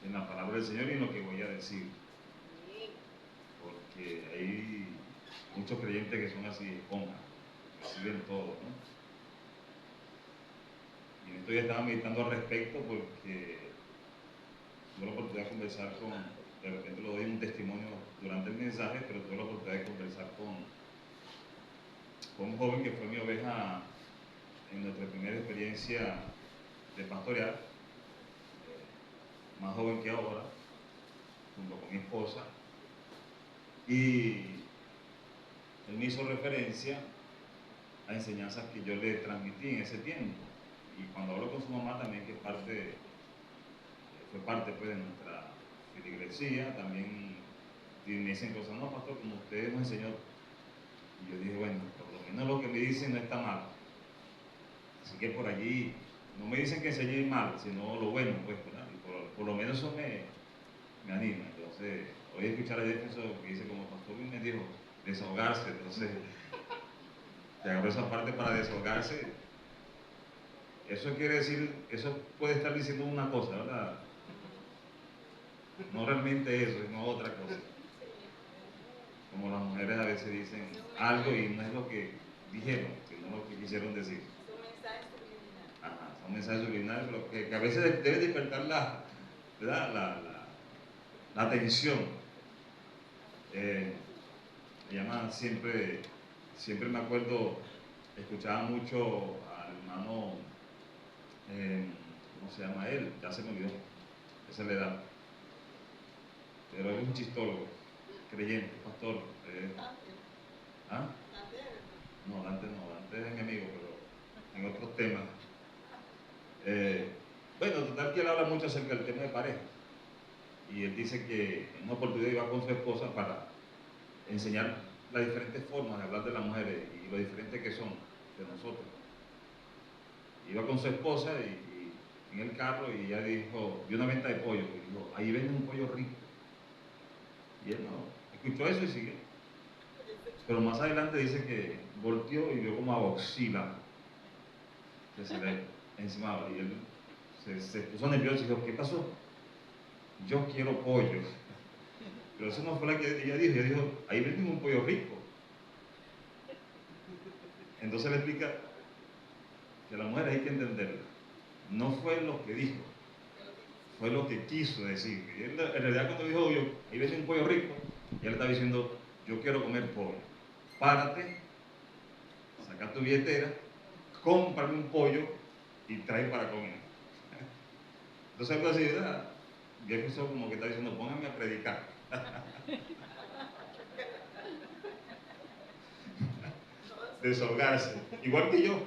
en la palabra del Señor y en lo que voy a decir. Porque hay muchos creyentes que son así, esponjas, reciben todo, ¿no? Y en esto ya estaba meditando al respecto porque tuve la oportunidad de conversar con, de repente lo doy un testimonio durante el mensaje, pero tuve la oportunidad de conversar con un joven que fue mi oveja en nuestra primera experiencia de pastorear, más joven que ahora, junto con mi esposa, y él me hizo referencia a enseñanzas que yo le transmití en ese tiempo. Y cuando hablo con su mamá también, que fue parte pues, de nuestra feligresía, también me dicen cosas, no, pastor, como usted nos enseñó. Y yo dije, bueno, por lo menos lo que me dicen no está mal. Así que por allí, no me dicen que enseñé mal, sino lo bueno, pues, ¿verdad? Y por lo menos eso me anima. Entonces, hoy escuchar a Jefferson que dice como pastor y me dijo, desahogarse. Entonces, te agarró esa parte para desahogarse. Eso quiere decir, eso puede estar diciendo una cosa, ¿verdad? No realmente eso, sino otra cosa. Como las mujeres a veces dicen algo y no es lo que dijeron, sino lo que quisieron decir. Son mensajes subliminales. Ajá, son mensajes subliminales, pero que a veces debe despertar ¿verdad? La atención. Me llaman siempre me acuerdo, escuchaba mucho al hermano, ¿cómo se llama él? Ya se me olvidó, esa es la edad. Pero él es un chistólogo, creyente, pastor. ¿Ah? No, Dante es mi amigo, pero en otros temas. Bueno, total que él habla mucho acerca del tema de pareja. Y él dice que en una oportunidad iba con su esposa para enseñar las diferentes formas de hablar de las mujeres y lo diferentes que son de nosotros. Iba con su esposa y en el carro y ella dijo, vio una venta de pollo, y dijo, ahí venden un pollo rico. Y él no, escuchó eso y siguió. Pero más adelante dice que volteó y vio como a Boxila, que se le encimaba, y él se puso nervioso y dijo, ¿qué pasó? Yo quiero pollo. Pero eso no fue la que ella dijo, ahí venden un pollo rico. Entonces le explica que a la mujer hay que entenderla. No fue lo que dijo, fue lo que quiso decir. Y él, en realidad cuando dijo yo, ahí venden un pollo rico, y él estaba diciendo, yo quiero comer pollo. Párate, saca tu billetera, cómprame un pollo y trae para comer. Entonces algo así, ¿verdad? Y eso como que está diciendo, póngame a predicar. Desahogarse, igual que yo.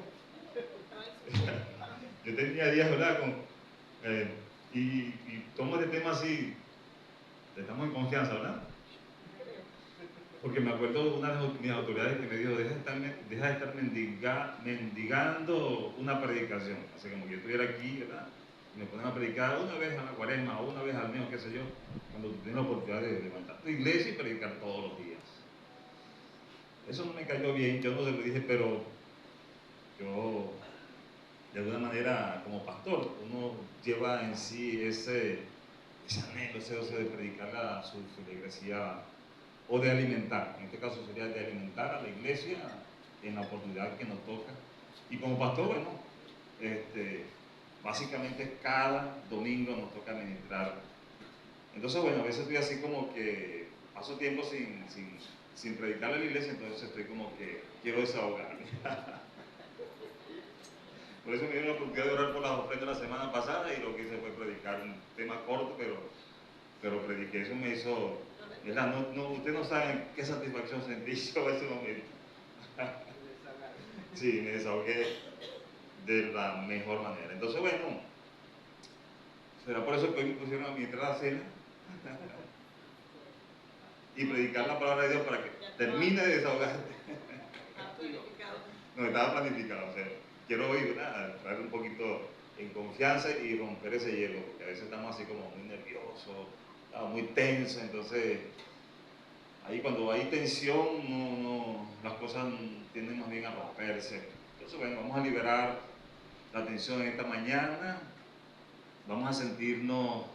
Yo tenía días, ¿verdad? Y tomo este tema así, estamos en confianza, ¿verdad? Porque me acuerdo de una de mis autoridades que me dijo, deja de estar mendigando una predicación. Así como que yo estuviera aquí, ¿verdad? Y me ponen a predicar una vez a la cuaresma o una vez al mes, qué sé yo, cuando tú tienes la oportunidad de levantar tu iglesia y predicar todos los días. Eso no me cayó bien, yo no se lo dije, pero yo, de alguna manera, como pastor, uno lleva en sí ese anhelo, ese deseo de predicar a su feligresía o de alimentar, en este caso sería de alimentar a la iglesia en la oportunidad que nos toca. Y como pastor, bueno, básicamente cada domingo nos toca ministrar. Entonces, bueno, a veces estoy así como que paso tiempo sin predicarle a la iglesia, entonces estoy como que quiero desahogarme. Por eso me dio la oportunidad de orar por las ofrendas la semana pasada y lo que hice fue predicar un tema corto, pero prediqué. Eso me hizo, ¿verdad? Ustedes no saben qué satisfacción sentí yo en ese momento. Sí, me desahogué de la mejor manera. Entonces, bueno, será por eso que hoy me pusieron a ministrar la cena y predicar la palabra de Dios para que termine de desahogarte. No, estaba planificado, o sea, quiero hoy, ¿verdad? Traer un poquito en confianza y romper ese hielo, porque a veces estamos así como muy nerviosos, muy tensos, entonces ahí cuando hay tensión, las cosas tienden más bien a romperse. Entonces, bueno, vamos a liberar la tensión en esta mañana, vamos a sentirnos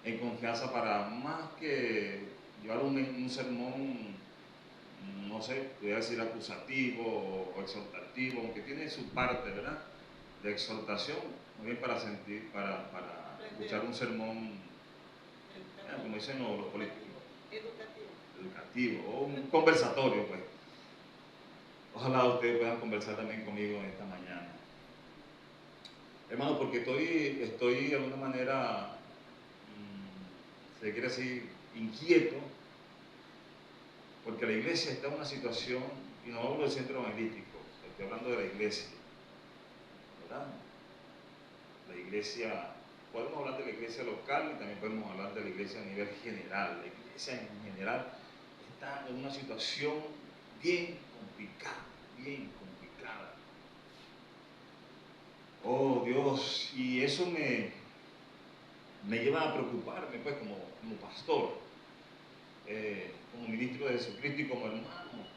en confianza para más que llevar un sermón, no sé, voy a decir acusativo o exhortativo, aunque tiene su parte, ¿verdad?, de exhortación, muy bien para para escuchar un sermón, como dicen los políticos, educativo, o un conversatorio, pues. Ojalá ustedes puedan conversar también conmigo en esta mañana. Hermano, porque estoy de alguna manera, se quiere decir, inquieto, porque la iglesia está en una situación, y no hablo del centro evangelístico, estoy hablando de la iglesia, ¿verdad? La iglesia, podemos hablar de la iglesia local y también podemos hablar de la iglesia a nivel general. La iglesia en general está en una situación bien complicada, bien complicada. Oh Dios, y eso me lleva a preocuparme, pues, como pastor, como ministro de Jesucristo y como hermano,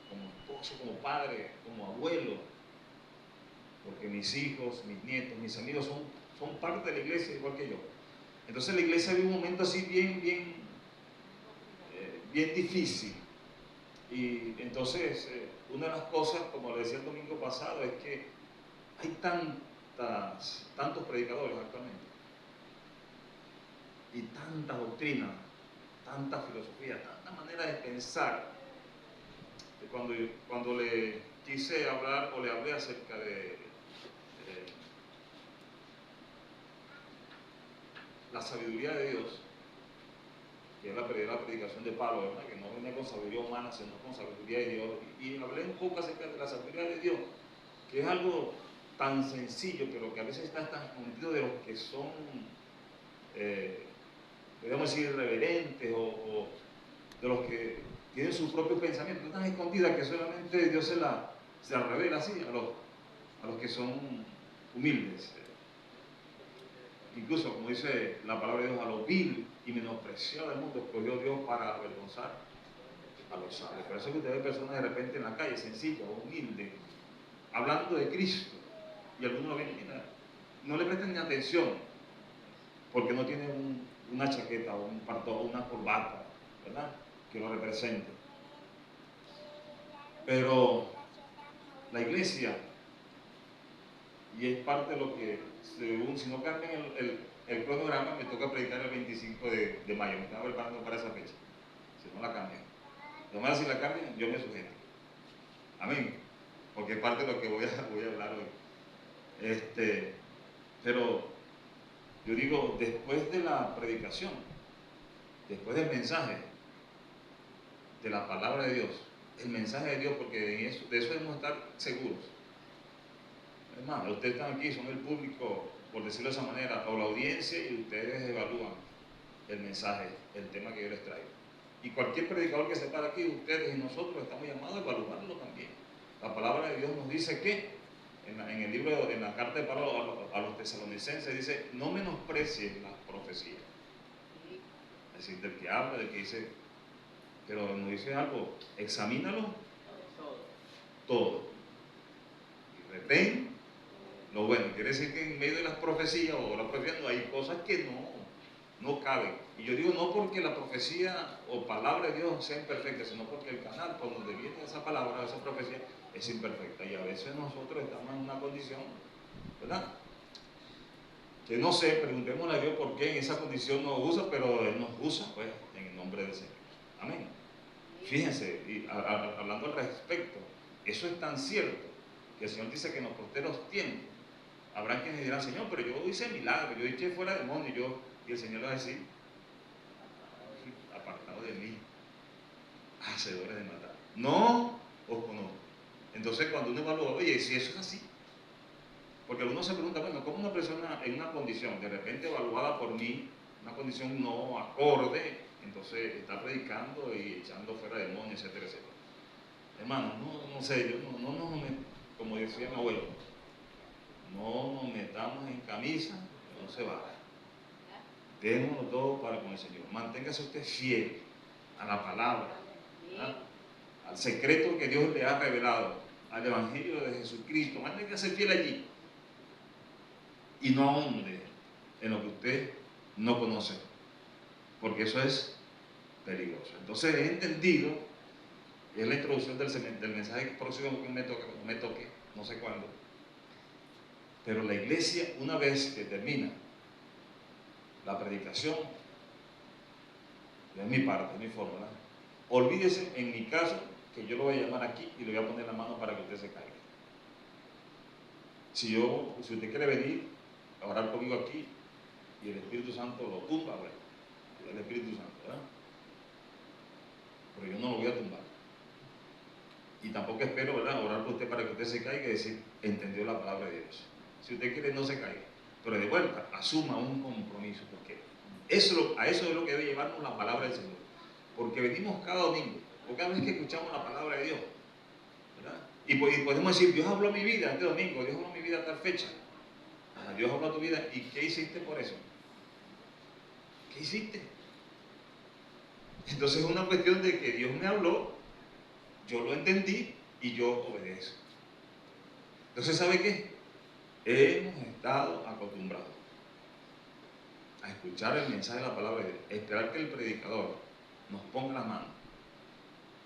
como esposo, como padre, como abuelo, porque mis hijos, mis nietos, mis amigos son parte de la iglesia igual que yo. Entonces la iglesia vive un momento así bien difícil. Y entonces una de las cosas, como le decía el domingo pasado, es que hay tantos predicadores actualmente y tanta doctrina, tanta filosofía, tanta manera de pensar, que cuando le quise hablar o le hablé acerca de la sabiduría de Dios, que es la predicación de Pablo, ¿verdad?, que no venía con sabiduría humana, sino con sabiduría de Dios, y hablé un poco acerca de la sabiduría de Dios, que es algo tan sencillo, pero que a veces está tan escondido de los que son, podríamos decir, irreverentes o de los que tienen su propio pensamiento, tan escondida que solamente Dios se la revela así a los que son humildes. Incluso, como dice la palabra de Dios, a lo vil y menospreciado del mundo escogió Dios para avergonzar a los sabios. Por eso que usted ve personas de repente en la calle, sencillas, humildes, hablando de Cristo, y algunos lo ven, mira, no le presten ni atención, porque no tienen una chaqueta o un pantalón o una corbata, ¿verdad?, que lo represente. Pero la iglesia, y es parte de lo que, según, si no cambian el cronograma, me toca predicar el 25 de mayo, me estaba preparando para esa fecha, si no la cambian. Nomás si la cambian, yo me sujeto. Amén. Porque es parte de lo que voy a hablar hoy. Pero yo digo, después de la predicación, después del mensaje, de la palabra de Dios, el mensaje de Dios, porque de eso debemos estar seguros. Hermano, ustedes están aquí, son el público, por decirlo de esa manera, o la audiencia, y ustedes evalúan el mensaje, el tema que yo les traigo. Y cualquier predicador que se para aquí, ustedes y nosotros estamos llamados a evaluarlo también. La palabra de Dios nos dice que, en el libro, en la carta de Pablo a los tesalonicenses, dice, no menosprecien las profecías. Es decir, del que habla, del que dice, pero nos dice algo, examínalo todo. Y retén lo bueno. Quiere decir que en medio de las profecías o la profecía no hay cosas que no caben. Y yo digo no porque la profecía o palabra de Dios sea imperfecta, sino porque el canal por donde viene esa palabra o esa profecía es imperfecta. Y a veces nosotros estamos en una condición, ¿verdad?, que no sé, preguntémosle a Dios por qué en esa condición nos usa, pero Él nos usa, pues, en el nombre del Señor. Amén. Fíjense, y hablando al respecto, eso es tan cierto que el Señor dice que en los posteros tiempos habrá quienes dirán, Señor, pero yo hice milagros, yo eché fuera demonios, y el Señor le va a decir, apartado de mí, hacedores de maldad. No os conozco. Entonces cuando uno evalúa, oye, si eso es así, porque uno se pregunta, bueno, ¿cómo una persona en una condición de repente evaluada por mí, una condición no acorde, entonces está predicando y echando fuera demonios, etcétera, etcétera? Hermano, no sé, yo como decía mi abuelo, no nos metamos en camisa, no se va. Démoslo todo para con el Señor. Manténgase usted fiel a la palabra, ¿verdad?, al secreto que Dios le ha revelado, al Evangelio de Jesucristo. Manténgase fiel allí. Y no ahonde en lo que usted no conoce. porque eso es peligroso. Entonces he entendido, es la introducción del mensaje próximo que me toque, no sé cuándo, pero la iglesia, una vez que termina la predicación, es mi parte, es mi forma, ¿verdad? Olvídese, en mi caso, que yo lo voy a llamar aquí y le voy a poner la mano para que usted se caiga. Si usted quiere venir a orar conmigo aquí y el Espíritu Santo lo tumba, bueno, el Espíritu Santo, ¿verdad? Pero yo no lo voy a tumbar. Y tampoco espero, ¿verdad?, orar por usted para que usted se caiga y decir, entendió la palabra de Dios. Si usted quiere, no se caiga. Pero de vuelta, asuma un compromiso, porque a eso es lo que debe llevarnos la palabra del Señor. Porque venimos cada domingo, o cada vez que escuchamos la palabra de Dios, ¿verdad? Y podemos decir, Dios habló a mi vida este domingo, Dios habló a mi vida a tal fecha. Dios habló a tu vida, ¿y qué hiciste por eso? ¿Qué hiciste? Entonces es una cuestión de que Dios me habló, yo lo entendí y yo obedezco. Entonces, ¿sabe qué? Hemos estado acostumbrados a escuchar el mensaje de la palabra de Dios, esperar que el predicador nos ponga la mano,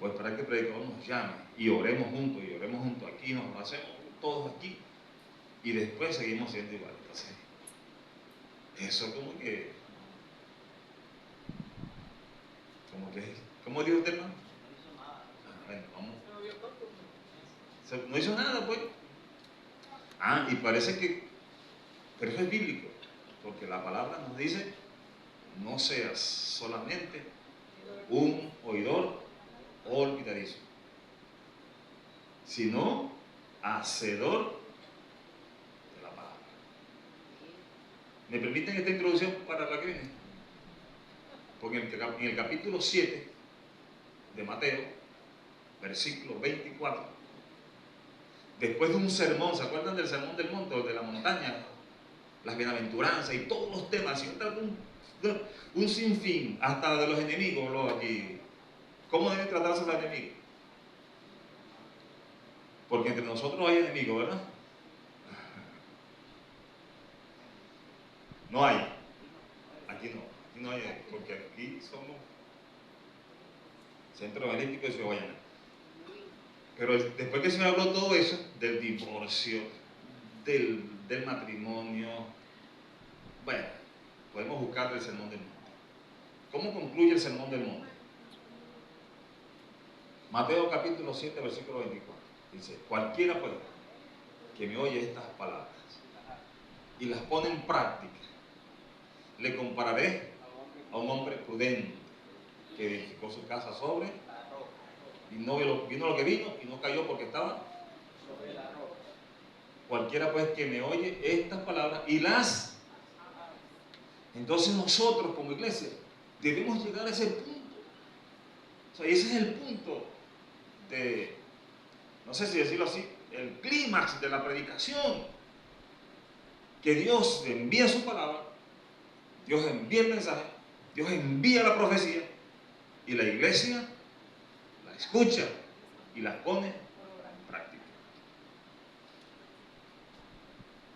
o esperar que el predicador nos llame y oremos juntos aquí, nos lo hacemos todos aquí, y después seguimos siendo igual. Entonces, eso como que, ¿cómo dijo usted, hermano? Bueno, vamos. No hizo nada, pues. Y parece que, pero eso es bíblico, porque la palabra nos dice, no seas solamente un oidor olvidadizo, sino hacedor de la palabra. ¿Me permiten esta introducción para la que viene? Porque en el capítulo 7 de Mateo, versículo 24, después de un sermón, ¿se acuerdan del sermón del monte o de la montaña? Las bienaventuranzas y todos los temas, y un sinfín, hasta de los enemigos, aquí. ¿Cómo deben tratarse los enemigos? Porque entre nosotros hay enemigos, ¿verdad? No hay. Aquí no hay, porque aquí somos Centro Evangelístico de Ciudad Guayana. Pero después que se me habló todo eso, del divorcio, del matrimonio, bueno, podemos buscar el sermón del monte. ¿Cómo concluye el sermón del monte? Mateo capítulo 7, versículo 24. Dice, cualquiera pues que me oye estas palabras y las pone en práctica, le compararé a un hombre prudente que edificó su casa sobre, y no vino lo que vino y no cayó porque estaba sobre la roca. Cualquiera pues que me oye estas palabras y las... Entonces nosotros como iglesia debemos llegar a ese punto. O sea, ese es el punto de, no sé si decirlo así, el clímax de la predicación. Que Dios envía su palabra, Dios envía el mensaje, Dios envía la profecía y la iglesia la escucha y la pone en práctica.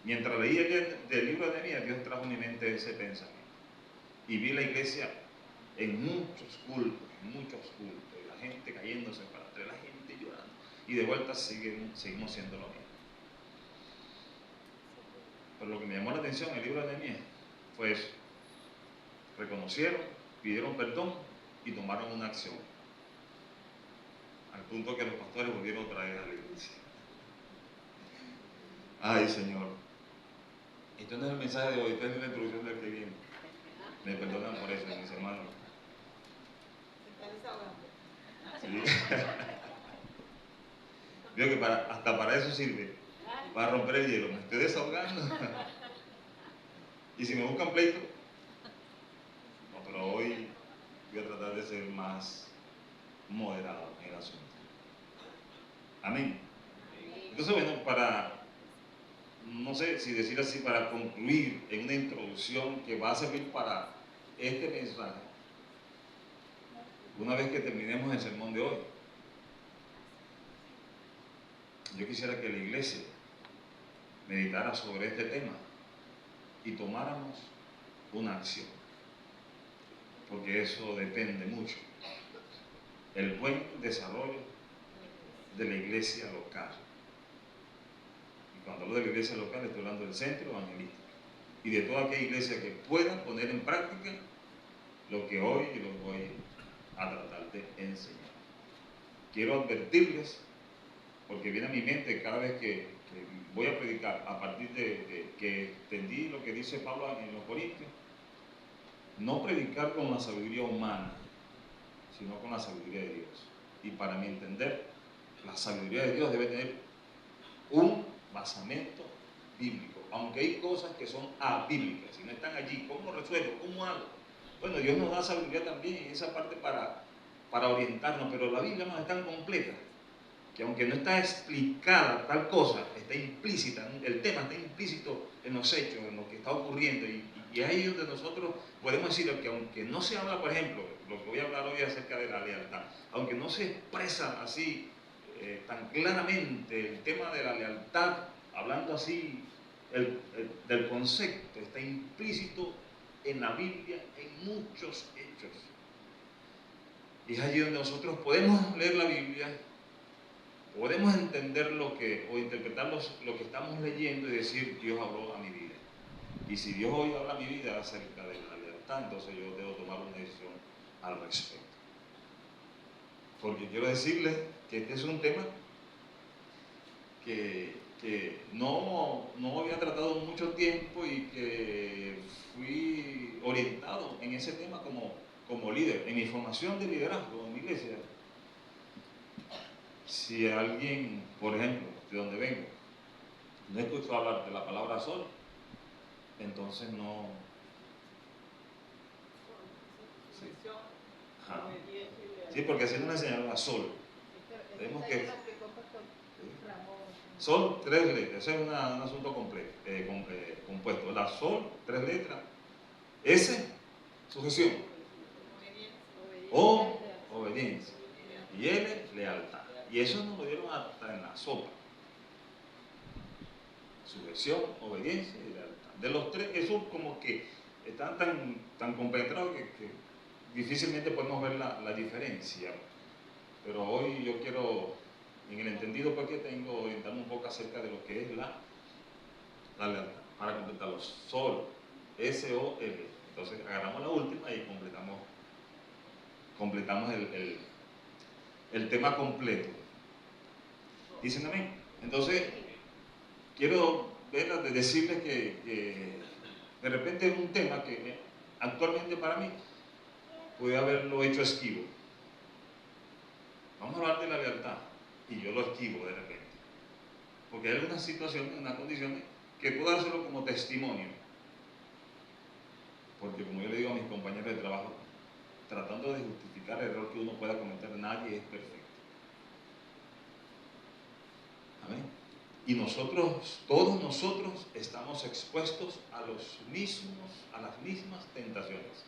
Mientras leía del libro de Nehemías, Dios trajo a mi mente ese pensamiento y vi la iglesia en muchos cultos, y la gente cayéndose para atrás, la gente llorando, y de vuelta seguimos siendo lo mismo. Pero lo que me llamó la atención en el libro de Nehemías fue eso: reconocieron, pidieron perdón y tomaron una acción, al punto que los pastores volvieron otra vez a la iglesia. Ay, Señor. Esto no es el mensaje de hoy, esto es la introducción del que viene. Me perdonan por eso, mis hermanos. Sí. Veo que hasta para eso sirve, para romper el hielo. Me estoy desahogando. Y si me buscan pleito, no, pero hoy voy a tratar de ser más moderado en el asunto. Amén. Entonces, bueno, no sé si decir así, para concluir en una introducción que va a servir para este mensaje, una vez que terminemos el sermón de hoy, yo quisiera que la iglesia meditara sobre este tema y tomáramos una acción. porque eso depende mucho. El buen desarrollo de la iglesia local. Y cuando hablo de la iglesia local estoy hablando del centro evangelístico y de toda aquella iglesia que pueda poner en práctica lo que hoy los voy a tratar de enseñar. Quiero advertirles, porque viene a mi mente cada vez que voy a predicar, a partir de que entendí lo que dice Pablo en los Corintios, no predicar con la sabiduría humana, sino con la sabiduría de Dios. Y para mi entender, la sabiduría de Dios debe tener un basamento bíblico, aunque hay cosas que son abíblicas, si no están allí, ¿cómo lo resuelvo? ¿Cómo hago? Bueno, Dios nos da sabiduría también en esa parte para orientarnos, pero la Biblia no es tan completa que aunque no está explicada tal cosa, está implícita, el tema está implícito en los hechos, en lo que está ocurriendo, y ahí es donde nosotros podemos decir que aunque no se habla, por ejemplo, lo que voy a hablar hoy acerca de la lealtad, aunque no se expresa así tan claramente el tema de la lealtad, hablando así del concepto, está implícito en la Biblia en muchos hechos. Y es allí donde nosotros podemos leer la Biblia, podemos entender o interpretar lo que estamos leyendo y decir, Dios habló a mi vida. Y si Dios hoy habla a mi vida acerca de la lealtad, entonces yo debo tomar una decisión al respecto. Porque quiero decirles que este es un tema que no había tratado mucho tiempo y que fui orientado en ese tema como líder. En mi formación de liderazgo en mi iglesia, si alguien, por ejemplo, de donde vengo, no escucho hablar de la palabra sol, entonces no. Sí, ajá. Sí, porque así nos enseñaron a sol. Vemos que sol, 3 letras, ese es un asunto compuesto. La sol, 3 letras. S, sujeción. O, obediencia. Y L, lealtad. Y eso nos lo dieron hasta en la sopa. Sujeción, obediencia y lealtad. De los tres, eso como que están tan compenetrados que difícilmente podemos ver la diferencia. Pero hoy yo quiero, en el entendido que tengo, orientarme un poco acerca de lo que es la lealtad. Para completarlo, sol, S-O-L. Entonces agarramos la última y completamos el tema completo. ¿Dicen amén? Entonces, quiero decirles que de repente es un tema que actualmente para mí pude haberlo hecho esquivo. Vamos a hablar de la lealtad y yo lo esquivo de repente. Porque hay algunas situaciones, unas condiciones que puedo dárselo como testimonio. Porque como yo le digo a mis compañeros de trabajo, tratando de justificar el error que uno pueda cometer, nadie es perfecto. Amén. Y todos nosotros estamos expuestos a las mismas tentaciones.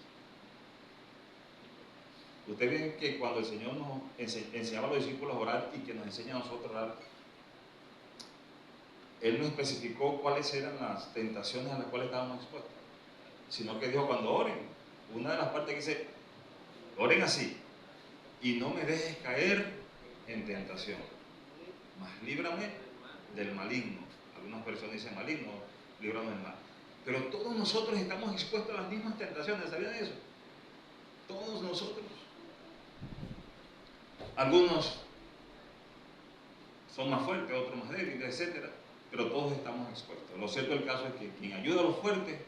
Ustedes ven que cuando el Señor nos enseñaba a los discípulos a orar y que nos enseña a nosotros a orar, Él no especificó cuáles eran las tentaciones a las cuales estábamos expuestos, sino que dijo cuando oren, una de las partes que dice, oren así, y no me dejes caer en tentación, mas líbrame del maligno. Algunas personas dicen maligno, líbrame del mal. Pero todos nosotros estamos expuestos a las mismas tentaciones, ¿sabían eso? Todos nosotros. Algunos son más fuertes, otros más débiles, etc. Pero todos estamos expuestos. Lo cierto del caso es que quien ayuda a los fuertes,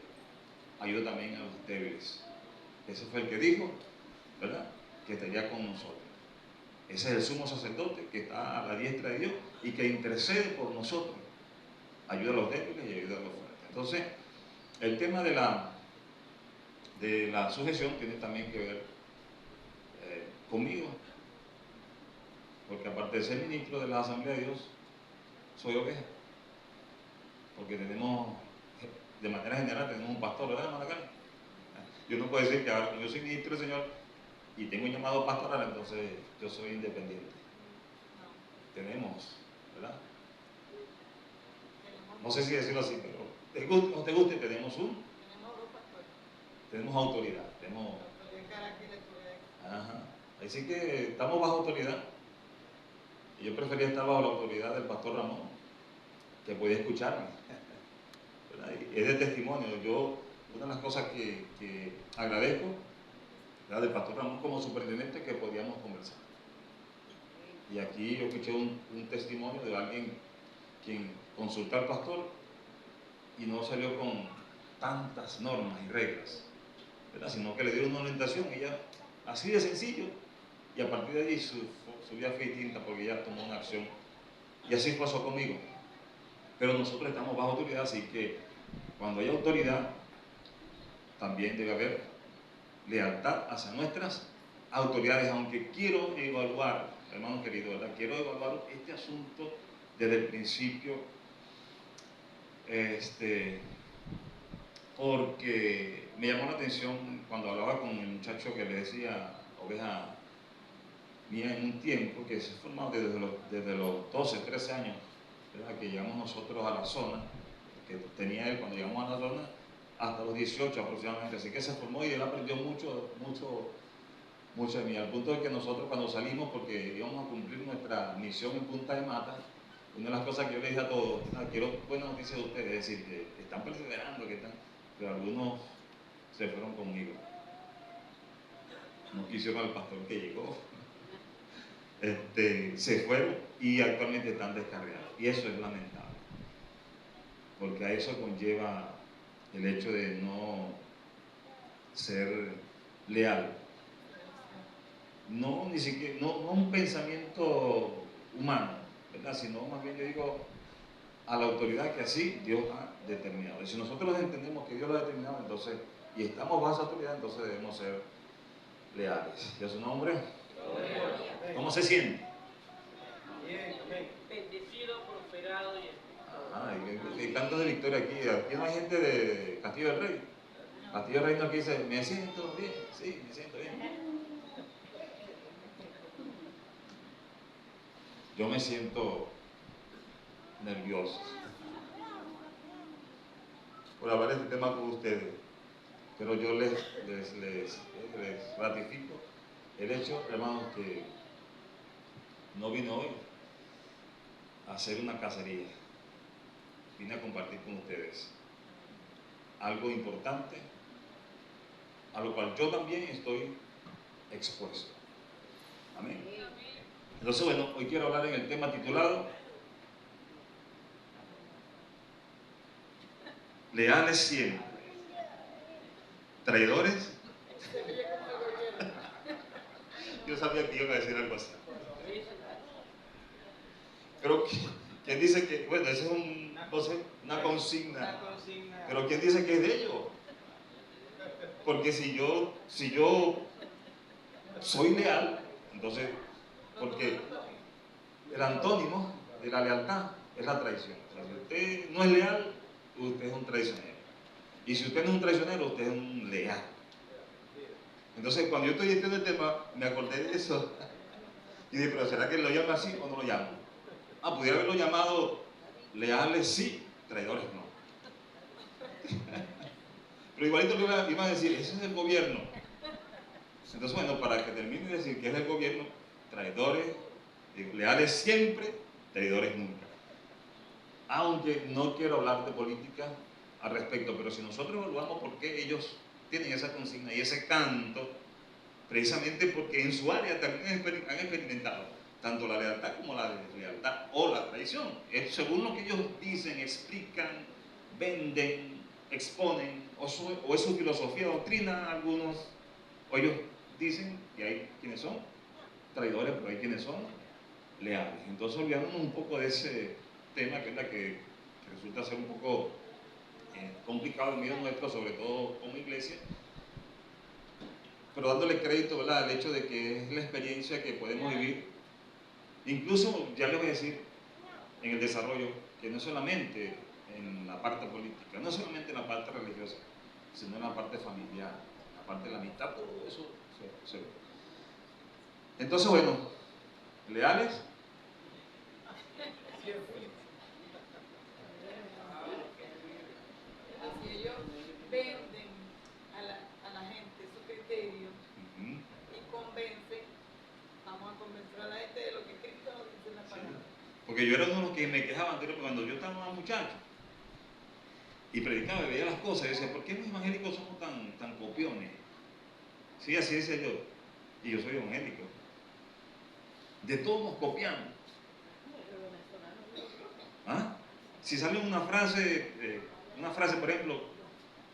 ayuda también a los débiles. Ese fue el que dijo, ¿verdad?, que estaría con nosotros. Ese es el sumo sacerdote que está a la diestra de Dios y que intercede por nosotros. Ayuda a los débiles y ayuda a los fuertes. Entonces, el tema de la sujeción tiene también que ver conmigo, porque aparte de ser ministro de la Asamblea de Dios, soy oveja, porque tenemos, de manera general, tenemos un pastor, ¿verdad, hermana Carmen? Yo no puedo decir que ahora, como yo soy ministro del Señor y tengo un llamado pastoral, entonces yo soy independiente. Tenemos, ¿verdad? No sé si decirlo así, pero te guste o no te guste, tenemos autoridad, carácter de autoridad. Ajá. Así que estamos bajo autoridad. Y yo prefería estar bajo la autoridad del pastor Ramón, que podía escucharme. ¿Verdad? Y es de testimonio. Yo, una de las cosas que agradezco, ¿verdad?, del pastor Ramón como superintendente, que podíamos conversar. Y aquí yo escuché un testimonio de alguien quien consultó al pastor y no salió con tantas normas y reglas, ¿verdad?, sino que le dieron una orientación y ya, así de sencillo, y a partir de allí su vida fue distinta porque ella tomó una acción. Y así pasó conmigo. Pero nosotros estamos bajo autoridad, así que cuando hay autoridad, también debe haber lealtad hacia nuestras autoridades, aunque quiero evaluar, hermano querido, ¿verdad?, quiero evaluar este asunto desde el principio, porque me llamó la atención cuando hablaba con el muchacho que le decía oveja mía en un tiempo, que se formó desde los 12, 13 años, ¿verdad?, que llegamos nosotros a la zona, que tenía él cuando llegamos a la zona, hasta los 18 aproximadamente, así que se formó y él aprendió mucho de mí, al punto de que nosotros cuando salimos, porque íbamos a cumplir nuestra misión en Punta de Mata, una de las cosas que yo les dije a todos, quiero buenas noticias de ustedes, es decir, que están perseverando, pero algunos se fueron conmigo, no quisieron al pastor que llegó, se fueron y actualmente están descarriados, y eso es lamentable, porque a eso conlleva el hecho de no ser leal. No, ni siquiera, no un pensamiento humano, ¿verdad?, sino más bien yo digo a la autoridad que así Dios ha determinado. Y si nosotros entendemos que Dios lo ha determinado, entonces, y estamos bajo esa autoridad, entonces debemos ser leales. ¿Y a su nombre? ¿Cómo se siente? Bendecido, prosperado y espiritual. Ajá, y cantos de victoria aquí. Aquí no hay gente de Castillo del Rey. Castillo del Rey no, aquí dice, me siento bien, sí, me siento bien. Yo me siento nervioso por hablar este tema con ustedes, pero yo les ratifico el hecho, hermanos, que no vine hoy a hacer una cacería, vine a compartir con ustedes algo importante, a lo cual yo también estoy expuesto. Amén. Entonces, bueno, hoy quiero hablar en el tema titulado leales siempre, traidores. Yo sabía que iba a decir algo así. Pero ¿quién dice que, bueno, esa es una consigna, pero ¿quién dice que es de ellos? Porque si yo soy leal, entonces, porque el antónimo de la lealtad es la traición. O sea, si usted no es leal, usted es un traicionero. Y si usted no es un traicionero, usted es un leal. Entonces, cuando yo estoy estudiando el tema, me acordé de eso. Y dije, pero ¿será que lo llama así o no lo llamo? Pudiera haberlo llamado leales sí, traidores no. Pero igualito le iba a decir, ese es el gobierno. Entonces, bueno, para que termine de decir que es el gobierno, traidores, leales siempre, traidores nunca. Aunque no quiero hablar de política al respecto, pero si nosotros evaluamos por qué ellos tienen esa consigna y ese canto, precisamente porque en su área también han experimentado tanto la lealtad como la deslealtad o la traición. Es según lo que ellos dicen, explican, venden, exponen, o es su filosofía, doctrina, algunos, o ellos dicen que hay quienes son traidores, pero hay quienes son leales. Entonces, olvidándonos un poco de ese tema, que es la que resulta ser un poco complicado en medio nuestro, sobre todo como iglesia, pero dándole crédito, ¿verdad?, al hecho de que es la experiencia que podemos vivir, incluso, ya les voy a decir, en el desarrollo, que no solamente en la parte política, no solamente en la parte religiosa, sino en la parte familiar, en la parte de la amistad, todo eso se ve. Entonces, bueno, leales. Si ellos venden a la gente su criterio, Porque yo era uno de los que me quejaba anteriormente cuando yo estaba más muchacho y predicaba y veía las cosas y decía, ¿por qué los evangélicos somos tan copiones? Sí, así decía yo. Y yo soy evangélico. De todos nos copiamos. ¿Ah? Si sale una frase, por ejemplo,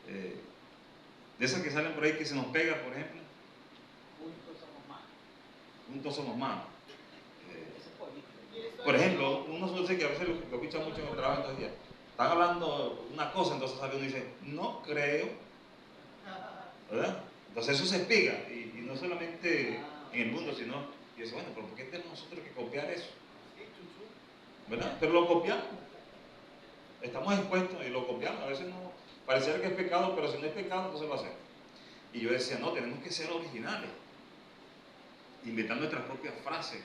de esas que salen por ahí que se nos pega, por ejemplo. Juntos somos más. Juntos somos más. Por ejemplo, uno suele que a veces lo escucha mucho en el trabajo estos días. Están hablando una cosa, entonces sale uno y dice, no creo. ¿Verdad? Entonces eso se espiga. Y no solamente en el mundo, sino, y dice, bueno, pero ¿por qué tenemos nosotros que copiar eso? ¿Verdad? Pero lo copiamos. Estamos expuestos y lo copiamos. A veces no, pareciera que es pecado, pero si no es pecado, entonces va a ser. Y yo decía, no, tenemos que ser originales. Inventar nuestras propias frases.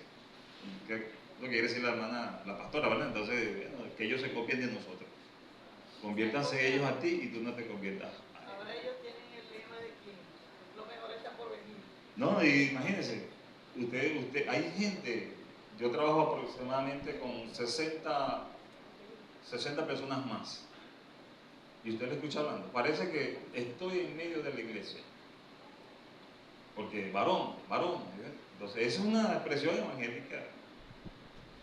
Que es lo que quiere decir la hermana, la pastora, ¿verdad? Entonces, bueno, que ellos se copien de nosotros. Conviértanse ellos a ti y tú no te conviertas a ellos. Ahora ellos tienen el lema de que lo mejor está por venir. No, y imagínense, hay gente, yo trabajo aproximadamente con 60 personas más. Y usted lo escucha hablando. Parece que estoy en medio de la iglesia. Porque varón. ¿Eh? Entonces, esa es una expresión evangélica.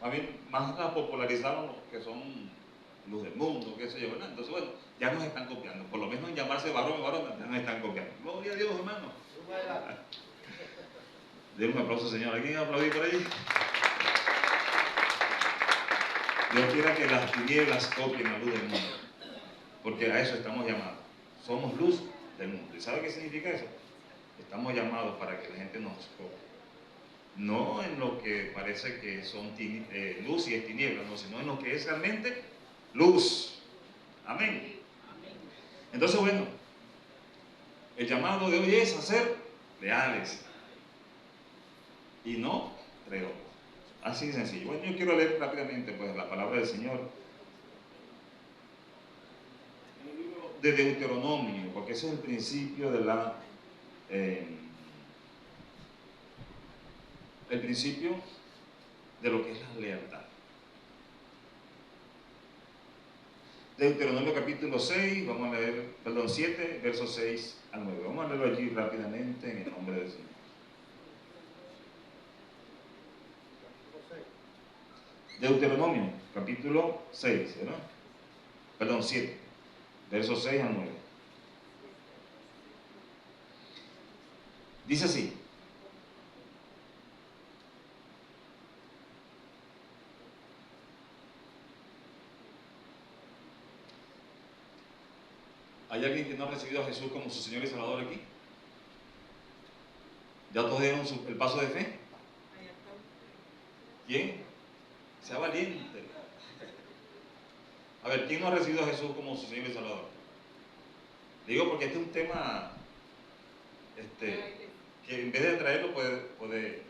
A mí, más la popularizaron los que son luz del mundo, qué sé yo, ¿verdad? Entonces, bueno, ya nos están copiando. Por lo menos en llamarse varón, ya nos están copiando. Gloria a Dios, hermano. Denle un aplauso, Señor. ¿Alguien aplaudir por ahí? Dios quiera que las tinieblas copien la luz del mundo. Porque a eso estamos llamados. Somos luz del mundo. ¿Y sabe qué significa eso? Estamos llamados para que la gente nos copie. No en lo que parece que son luz y es tinieblas, no, sino en lo que es realmente luz. Amén. Entonces, bueno, el llamado de hoy es a ser leales y no traidores. Así de sencillo. Bueno, yo quiero leer rápidamente pues la palabra del Señor en el libro de Deuteronomio, porque ese es el principio de el principio de lo que es la lealtad. Deuteronomio capítulo 6, vamos a leer, 7, versos 6 al 9. Vamos a leerlo allí rápidamente en el nombre del Señor. Deuteronomio capítulo 6, ¿verdad? 7, versos 6 al 9. Dice así: ¿hay alguien que no ha recibido a Jesús como su Señor y Salvador aquí? ¿Ya todos dieron el paso de fe? ¿Quién? Sea valiente. A ver, ¿quién no ha recibido a Jesús como su Señor y Salvador? Digo porque este es un tema que en vez de traerlo puede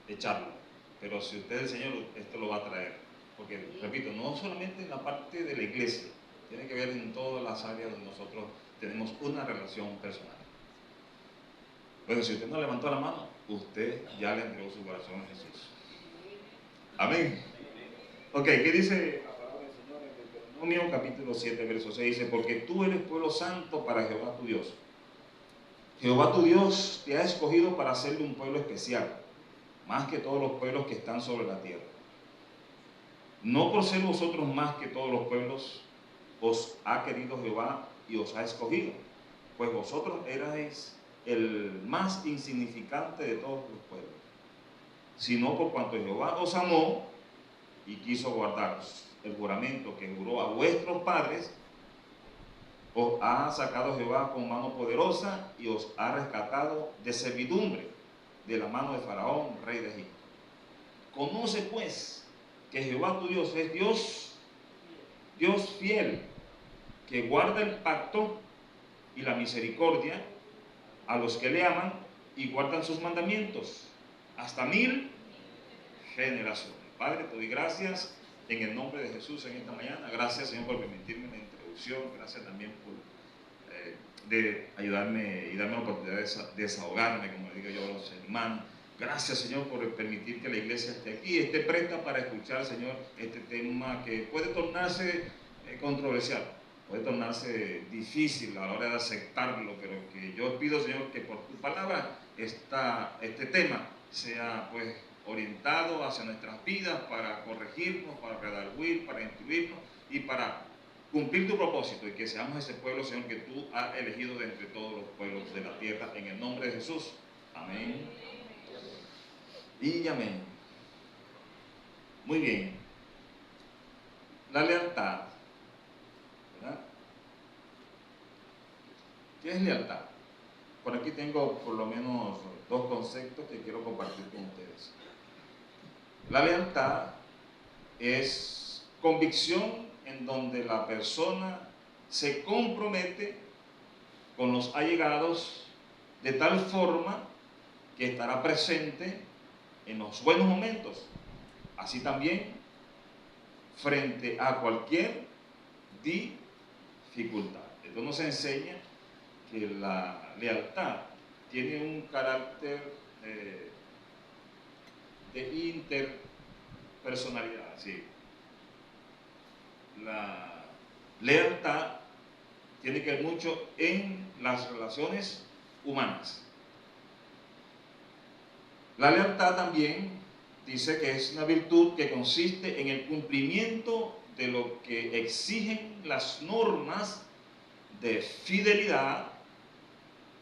echarlo. Pero si usted es el Señor, esto lo va a traer. Porque, repito, no solamente en la parte de la iglesia, tiene que ver en todas las áreas donde nosotros tenemos una relación personal. Bueno, si usted no levantó la mano, usted ya le entregó su corazón a Jesús. Amén. Ok, ¿qué dice la palabra del Señor en Deuteronomio capítulo 7, verso 6? Dice, porque tú eres pueblo santo para Jehová tu Dios. Jehová tu Dios te ha escogido para hacerle un pueblo especial, más que todos los pueblos que están sobre la tierra. No por ser vosotros más que todos los pueblos, os ha querido Jehová y os ha escogido, pues vosotros erais el más insignificante de todos los pueblos, sino por cuanto Jehová os amó y quiso guardaros el juramento que juró a vuestros padres, os ha sacado Jehová con mano poderosa y os ha rescatado de servidumbre de la mano de Faraón, rey de Egipto. Conoce pues que Jehová tu Dios es Dios fiel, que guarda el pacto y la misericordia a los que le aman y guardan sus mandamientos hasta 1000 generaciones. Padre, te doy gracias en el nombre de Jesús en esta mañana. Gracias, Señor, por permitirme la introducción. Gracias también por de ayudarme y darme la oportunidad de desahogarme, como digo yo a los hermanos. Gracias, Señor, por permitir que la iglesia esté aquí, esté presta para escuchar, Señor, este tema que puede tornarse controversial, puede tornarse difícil a la hora de aceptarlo, pero que yo pido, Señor, que por tu palabra este tema sea pues orientado hacia nuestras vidas para corregirnos, para redarguir, para instruirnos y para cumplir tu propósito y que seamos ese pueblo, Señor, que tú has elegido de entre todos los pueblos de la tierra, en el nombre de Jesús. Amén. Y amén. Muy bien. La lealtad, ¿verdad? ¿Qué es lealtad? Por aquí tengo por lo menos dos conceptos que quiero compartir con ustedes. La lealtad es convicción en donde la persona se compromete con los allegados de tal forma que estará presente en los buenos momentos, así también frente a cualquier dificultad. Esto nos enseña que la lealtad tiene un carácter de interpersonalidad. ¿Sí? La lealtad tiene que ver mucho en las relaciones humanas. La lealtad también dice que es una virtud que consiste en el cumplimiento de lo que exigen las normas de fidelidad,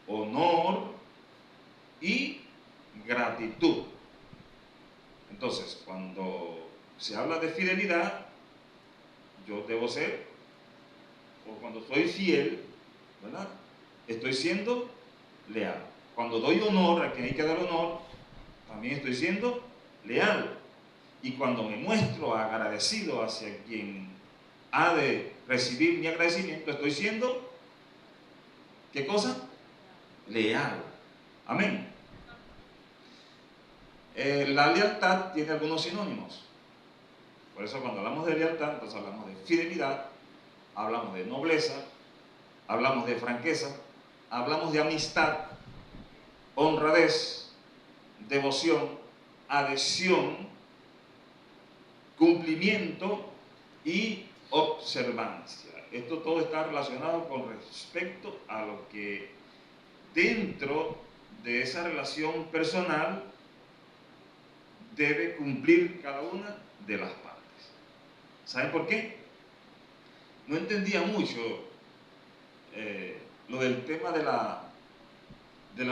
honor y gratitud. Entonces, cuando se habla de fidelidad, yo debo ser, o cuando soy fiel, ¿verdad? Estoy siendo leal. Cuando doy honor a quien hay que dar honor, también estoy siendo leal. Y cuando me muestro agradecido hacia quien ha de recibir mi agradecimiento, estoy siendo, ¿qué cosa? Leal. Amén. La lealtad tiene algunos sinónimos. Por eso cuando hablamos de lealtad, entonces hablamos de fidelidad, hablamos de nobleza, hablamos de franqueza, hablamos de amistad, honradez, devoción, adhesión, cumplimiento y observancia. Esto todo está relacionado con respecto a lo que dentro de esa relación personal debe cumplir cada una de las partes. ¿Saben por qué? No entendía mucho lo del tema de la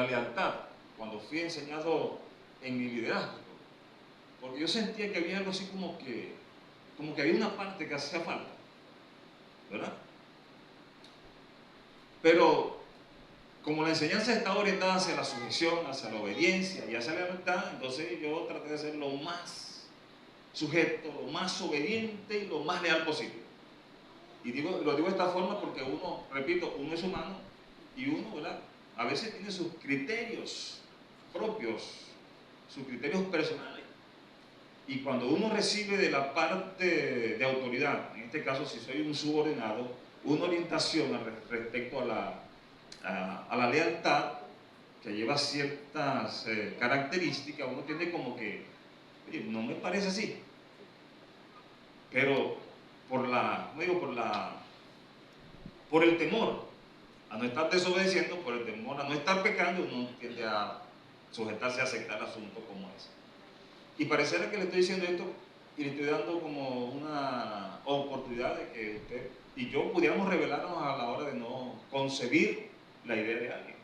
lealtad cuando fui enseñado en mi liderazgo, porque yo sentía que había algo así como que había una parte que hacía falta, ¿verdad? Pero como la enseñanza está orientada hacia la sumisión, hacia la obediencia y hacia la lealtad, entonces yo traté de ser lo más sujeto, lo más obediente y lo más leal posible. Y lo digo de esta forma porque uno, repito, uno es humano y uno, ¿verdad?, a veces tiene sus criterios propios, sus criterios personales. Y cuando uno recibe de la parte de autoridad, en este caso si soy un subordinado, una orientación respecto a la lealtad, que lleva ciertas características, uno tiene como que, oye, no me parece así. Pero por el temor a no estar desobedeciendo, por el temor a no estar pecando, uno tiende a sujetarse a aceptar el asunto como es. Y pareciera que le estoy diciendo esto y le estoy dando como una oportunidad de que usted y yo pudiéramos revelarnos a la hora de no concebir la idea de alguien.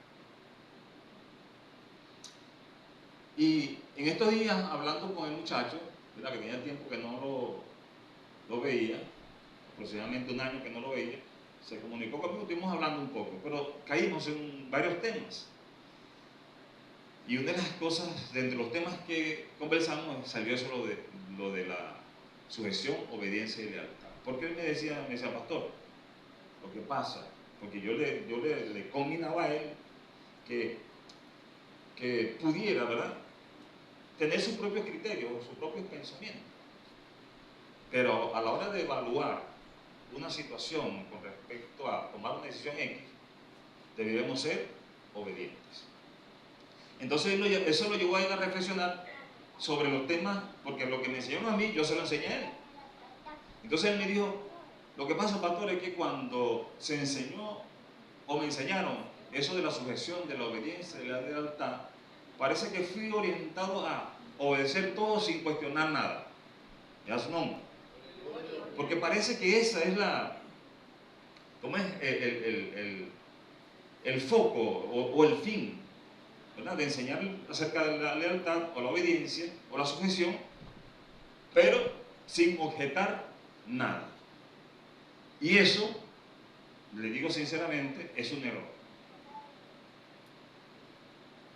Y en estos días, hablando con el muchacho, ¿verdad?, que tenía tiempo que no lo veía, aproximadamente un año que no lo veía, se comunicó conmigo, estuvimos hablando un poco, pero caímos en varios temas. Y una de las cosas, de entre los temas que conversamos, salió eso lo de la sujeción, obediencia y lealtad. Porque él me decía, pastor, lo que pasa, porque yo le combinaba a él que pudiera, ¿verdad?, tener sus propios criterios, sus propios pensamientos. Pero a la hora de evaluar una situación con respecto a tomar una decisión X, debemos ser obedientes. Entonces eso lo llevó a él a reflexionar sobre los temas, porque lo que me enseñaron a mí, yo se lo enseñé a él. Entonces él me dijo, lo que pasa, pastor, es que cuando se enseñó o me enseñaron eso de la sujeción, de la obediencia, de la lealtad, parece que fui orientado a obedecer todo sin cuestionar nada. Ya su nombre. Porque parece que esa es ¿cómo es? El foco o el fin, ¿verdad? De enseñar acerca de la lealtad o la obediencia o la sujeción, pero sin objetar nada. Y eso, le digo sinceramente, es un error.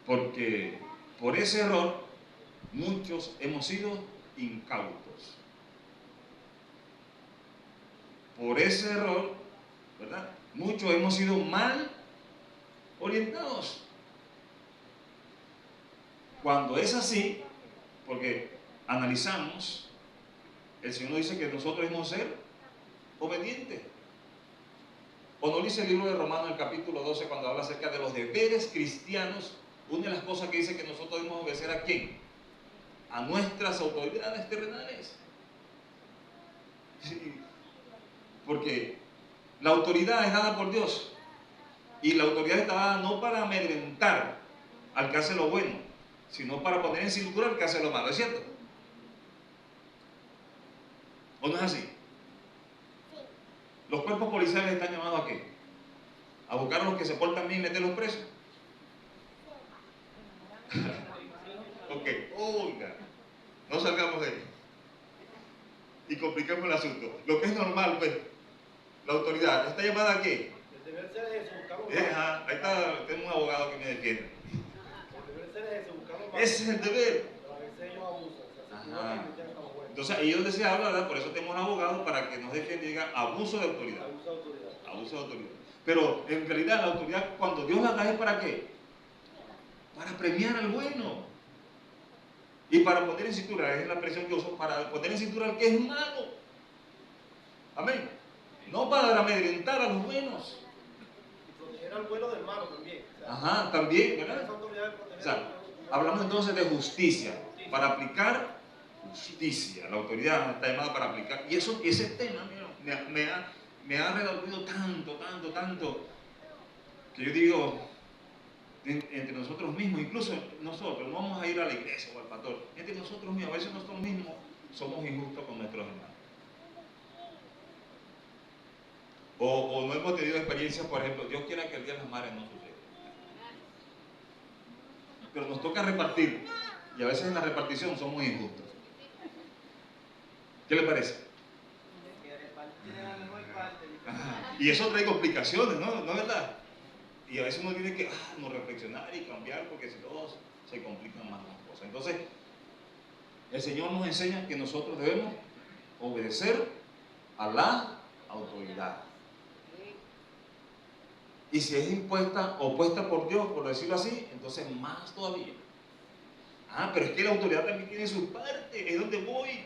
Porque por ese error muchos hemos sido incautos. Por ese error, ¿verdad? Muchos hemos sido mal orientados. Cuando es así, porque analizamos, el Señor nos dice que nosotros debemos ser obedientes. ¿O no dice el libro de Romanos, el capítulo 12, cuando habla acerca de los deberes cristianos? Una de las cosas que dice que nosotros debemos obedecer ¿a quién? A nuestras autoridades terrenales. Sí, porque la autoridad es dada por Dios. Y la autoridad está dada no para amedrentar al que hace lo bueno, sino para poner en cintura al que hace lo malo. ¿Es cierto? ¿O no es así? ¿Los cuerpos policiales están llamados a qué? ¿A buscar a los que se portan bien y meterlos presos? Ok, oiga, no salgamos de ahí y compliquemos el asunto. Lo que es normal, pues, la autoridad está llamada a qué? El deber ser es eso, buscar lo malo. Ahí está, tengo un abogado que me defiende. El deber ser es eso, buscar lo malo. Ese es el deber. Pero a veces ellos abusan. O sea, si tú vas a invitar a lo bueno. Entonces ahí es donde se habla, ¿verdad? Por eso tenemos un abogado para que nos defienda y diga abuso de autoridad. Abuso de autoridad. Abuso de autoridad. Pero en realidad la autoridad, cuando Dios la da, ¿es para qué? Para premiar al bueno. Y para poner en cintura, es la expresión que uso, para poner en cintura al que es malo. Amén. No para amedrentar a los buenos. Y proteger al bueno del malo también. O sea, Ajá, también, ¿verdad? esa autoridad de proteger O sea, hablamos entonces de justicia, para aplicar justicia. La autoridad está llamada para aplicar. Y ese tema, mira, me ha redarguido tanto, que yo digo, entre nosotros mismos, incluso nosotros, no vamos a ir a la iglesia o al pastor, entre nosotros mismos, a veces nosotros mismos somos injustos con nuestros hermanos. O no hemos tenido experiencias, por ejemplo, Dios quiera que el Día de las Madres no suceda. Pero nos toca repartir, y a veces en la repartición somos injustos. ¿Qué le parece? Ajá. Y eso trae complicaciones, ¿no? ¿No es verdad? Y a veces uno tiene que no reflexionar y cambiar, porque si no se complican más las cosas. Entonces, el Señor nos enseña que nosotros debemos obedecer a la autoridad. Y si es impuesta o puesta por Dios, por decirlo así, entonces más todavía. Pero es que la autoridad también tiene su parte, es donde voy.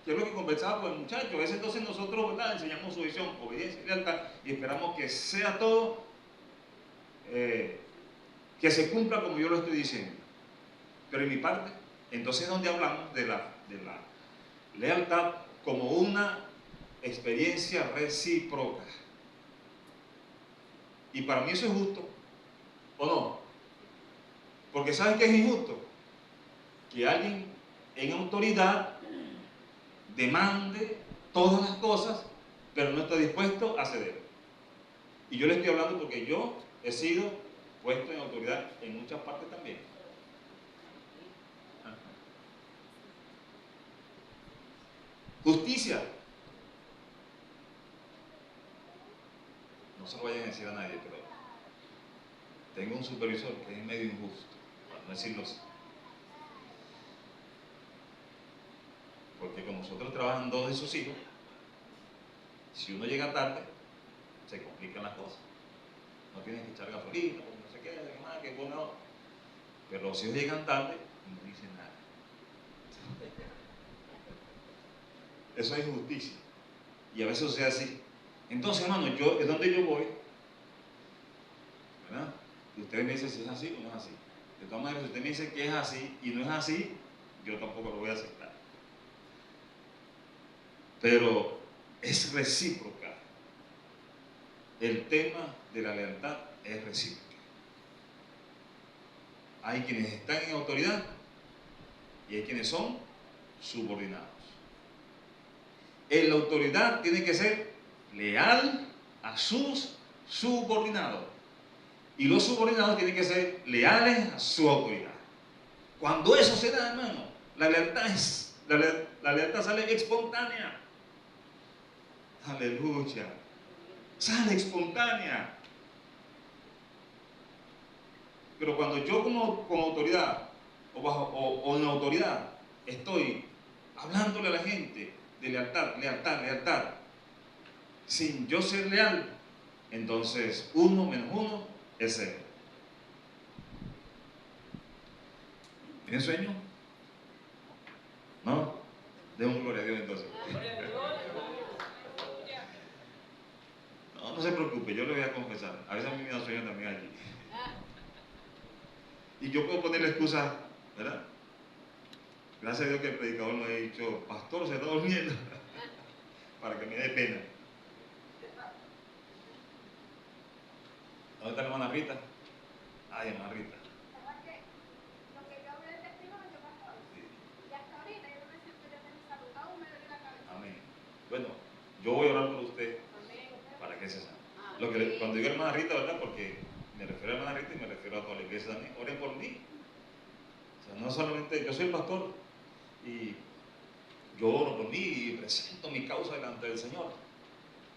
Que es lo que conversaba con el muchacho. A veces entonces nosotros, ¿verdad?, enseñamos su visión, obediencia y lealtad, y esperamos que sea todo, que se cumpla como yo lo estoy diciendo. Pero en mi parte, entonces es donde hablamos de la lealtad como una experiencia recíproca. Y para mí eso es justo, ¿o no? Porque ¿sabes qué es injusto? Que alguien en autoridad demande todas las cosas, pero no está dispuesto a ceder. Y yo le estoy hablando porque yo he sido puesto en autoridad en muchas partes también. Justicia. No se lo vayan a decir a nadie, pero tengo un supervisor que es medio injusto, para no decirlo así. Porque como nosotros trabajan dos de sus hijos, si uno llega tarde, se complican las cosas. No tienen que echar gasolina, no sé qué, que bueno. Pero los hijos llegan tarde y no dicen nada. Eso es injusticia. Y a veces sucede así. Entonces, hermano, es donde yo voy, ¿verdad? Y ustedes me dicen si es así o no es así. De todas maneras, si usted me dice que es así y no es así, yo tampoco lo voy a aceptar. Pero es recíproca. El tema de la lealtad es recíproca. Hay quienes están en autoridad y hay quienes son subordinados. En la autoridad tiene que ser leal a sus subordinados. Y los subordinados tienen que ser leales a su autoridad. Cuando eso se da, hermano, la lealtad sale espontánea. Aleluya. Sale espontánea. Pero cuando yo con autoridad o en autoridad estoy hablándole a la gente de lealtad, sin yo ser leal, entonces 1 menos 1 es 0. ¿Tienen sueño? ¿No? De un gloria a Dios entonces. No, no se preocupe, yo le voy a confesar. A veces a mí me da sueño también allí. Y yo puedo ponerle excusas, ¿verdad? Gracias a Dios que el predicador me ha dicho, pastor, se está durmiendo, para que me dé pena. ¿Dónde está la hermana Rita? Ay, hermana Rita. Lo que yo hablé de testimonio, pastor, y hasta ahorita yo no me siento ya tener salud, aún me duele la cabeza. Amén. Bueno, yo voy a orar por usted para que se sane. Cuando digo hermana Rita, ¿verdad? Porque me refiero a hermana Rita y me refiero a toda la iglesia también. Oren por mí. O sea, no solamente yo soy el pastor y yo oro por mí y presento mi causa delante del Señor.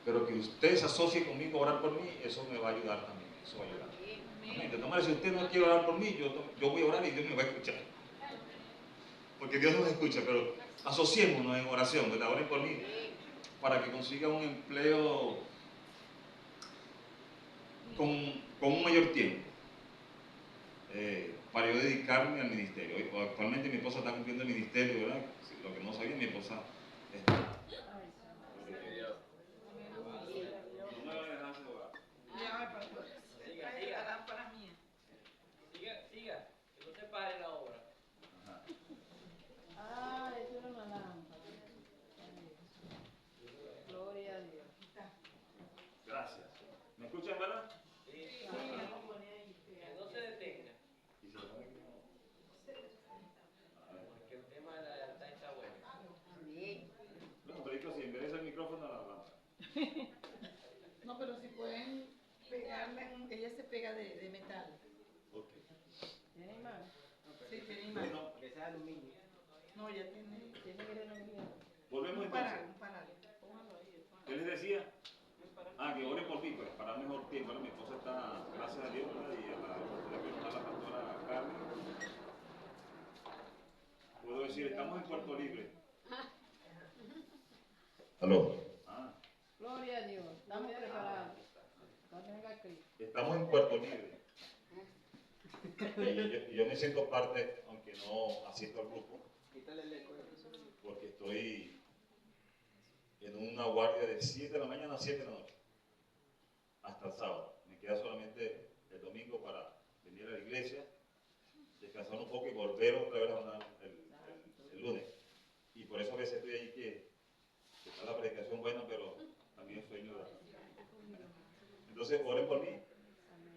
Pero que usted se asocie conmigo a orar por mí, eso me va a ayudar también. Eso va a ayudar. Amén. De todas maneras, si usted no quiere orar por mí, yo voy a orar y Dios me va a escuchar. Porque Dios nos escucha, pero asociémonos en oración, ¿verdad? Oren por mí para que consiga un empleo con un mayor tiempo, para yo dedicarme al ministerio. Actualmente mi esposa está cumpliendo el ministerio, ¿verdad? Lo que no sabía, mi esposa está. No me va a dejar su hogar. Ya, pastor. Trae la lámpara mía. Siga, que no se pare la obra. Ajá. Ah, eso era una lámpara. Gloria a Dios. Gracias. ¿Me escuchan, verdad? Sí. Ajá. Que no se detenga, ¿Y se lo pone aquí? A ver. porque el tema de la lealtad está bueno. Amén. Bueno, pero si endereza el micrófono a la lámpara. No, pero si pueden pegarla, ella se pega de metal. Ok. ¿Tiene más? Sí, tiene imán. Bueno, Que sea aluminio. No, ya tiene ¿Tiene que renovar? volvemos un paral, entonces. un paral. Póngalo ahí. ¿Qué les decía? Un paral. Que oren por mí, pues, para mejor tiempo. Bueno, mi esposa está, gracias a Dios, ¿verdad? Y a la oportunidad que nos da la pastora Carmen. Puedo decir, estamos en Puerto Libre. ¿Aló? Gloria a Dios. Estamos preparados. Cuando venga Cristo. Estamos en Puerto Libre. Y yo me siento parte, aunque no asisto al grupo, Quítale el eco. porque estoy en una guardia de 7 de la mañana a 7 de la noche, hasta el sábado. Me queda solamente el domingo para venir a la iglesia, descansar un poco y volver otra vez a andar el lunes. Y por eso a veces estoy ahí que está la predicación buena, pero también sueño. Entonces, oren por mí,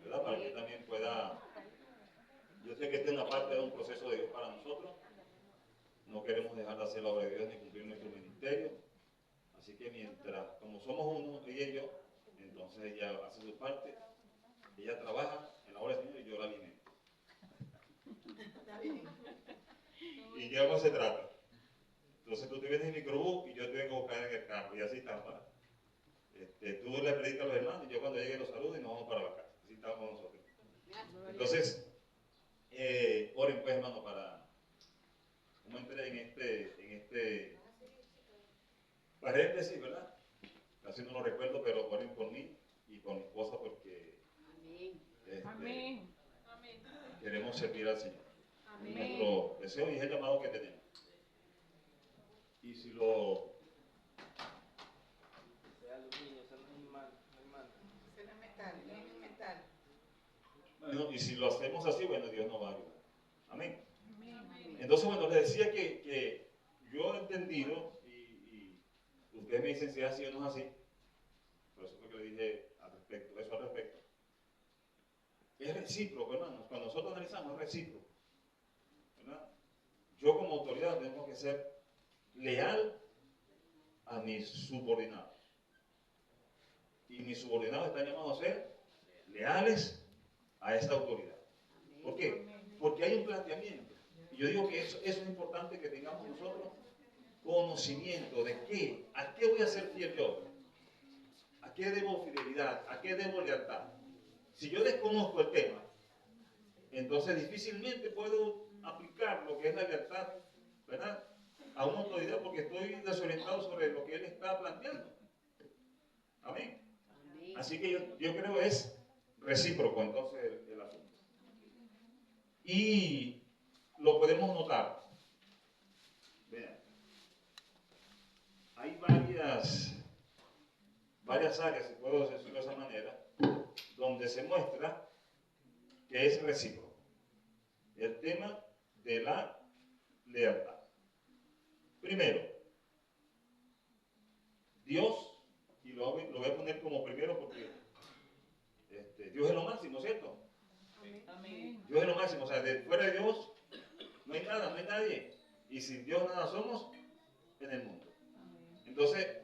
¿verdad? Para que también pueda. Yo sé que esta es una parte de un proceso de Dios para nosotros. No queremos dejar de hacer la obra de Dios ni cumplir nuestro ministerio. Así que mientras, como somos uno, ella y yo, entonces ella hace su parte, ella trabaja en la obra del Señor y yo la alimento. Está bien. ¿Y qué vamos se trata? Entonces tú te vienes en el microbús y yo te vengo a buscar en el carro y así estamos. Tú le predicas a los hermanos y yo cuando llegue los saludo y nos vamos para la casa. Así estamos nosotros. Entonces, oren pues hermano para cómo entré en este paréntesis, ¿verdad? Casi no lo recuerdo, pero oren por mí y por mi esposa porque Amén. Amén. queremos servir al Señor. Amén. Nuestro deseo y es el llamado que tenemos. Y si lo Sea aluminio, sea animal, animal. Será metal, es metal. bueno, y si lo hacemos así, bueno, Dios nos va a ayudar. Amén. Amén. Entonces, bueno, les decía que yo he entendido, y ustedes me dicen si es así o no es así, por eso fue que le dije eso al respecto. Es recíproco, hermanos. Cuando nosotros analizamos, es recíproco, ¿verdad? Yo como autoridad tengo que ser leal a mis subordinados. Y mis subordinados están llamados a ser leales a esta autoridad. ¿Por qué? Porque hay un planteamiento. Y yo digo que eso es importante que tengamos nosotros conocimiento de qué, a qué voy a ser fiel yo, a qué debo fidelidad, a qué debo lealtad. Si yo desconozco el tema, entonces difícilmente puedo aplicar lo que es la lealtad, ¿verdad?, a una autoridad, porque estoy desorientado sobre lo que él está planteando. Amén. Así que yo creo que es recíproco entonces el asunto. Y lo podemos notar. Vean, hay varias áreas, si puedo decirlo de esa manera, donde se muestra que es recíproco. El tema de la lealtad. Primero, Dios, y lo voy a poner como primero porque Dios es lo máximo, ¿cierto? Amén. Dios es lo máximo, o sea, fuera de Dios no hay nada, no hay nadie. Y sin Dios nada somos en el mundo. Entonces,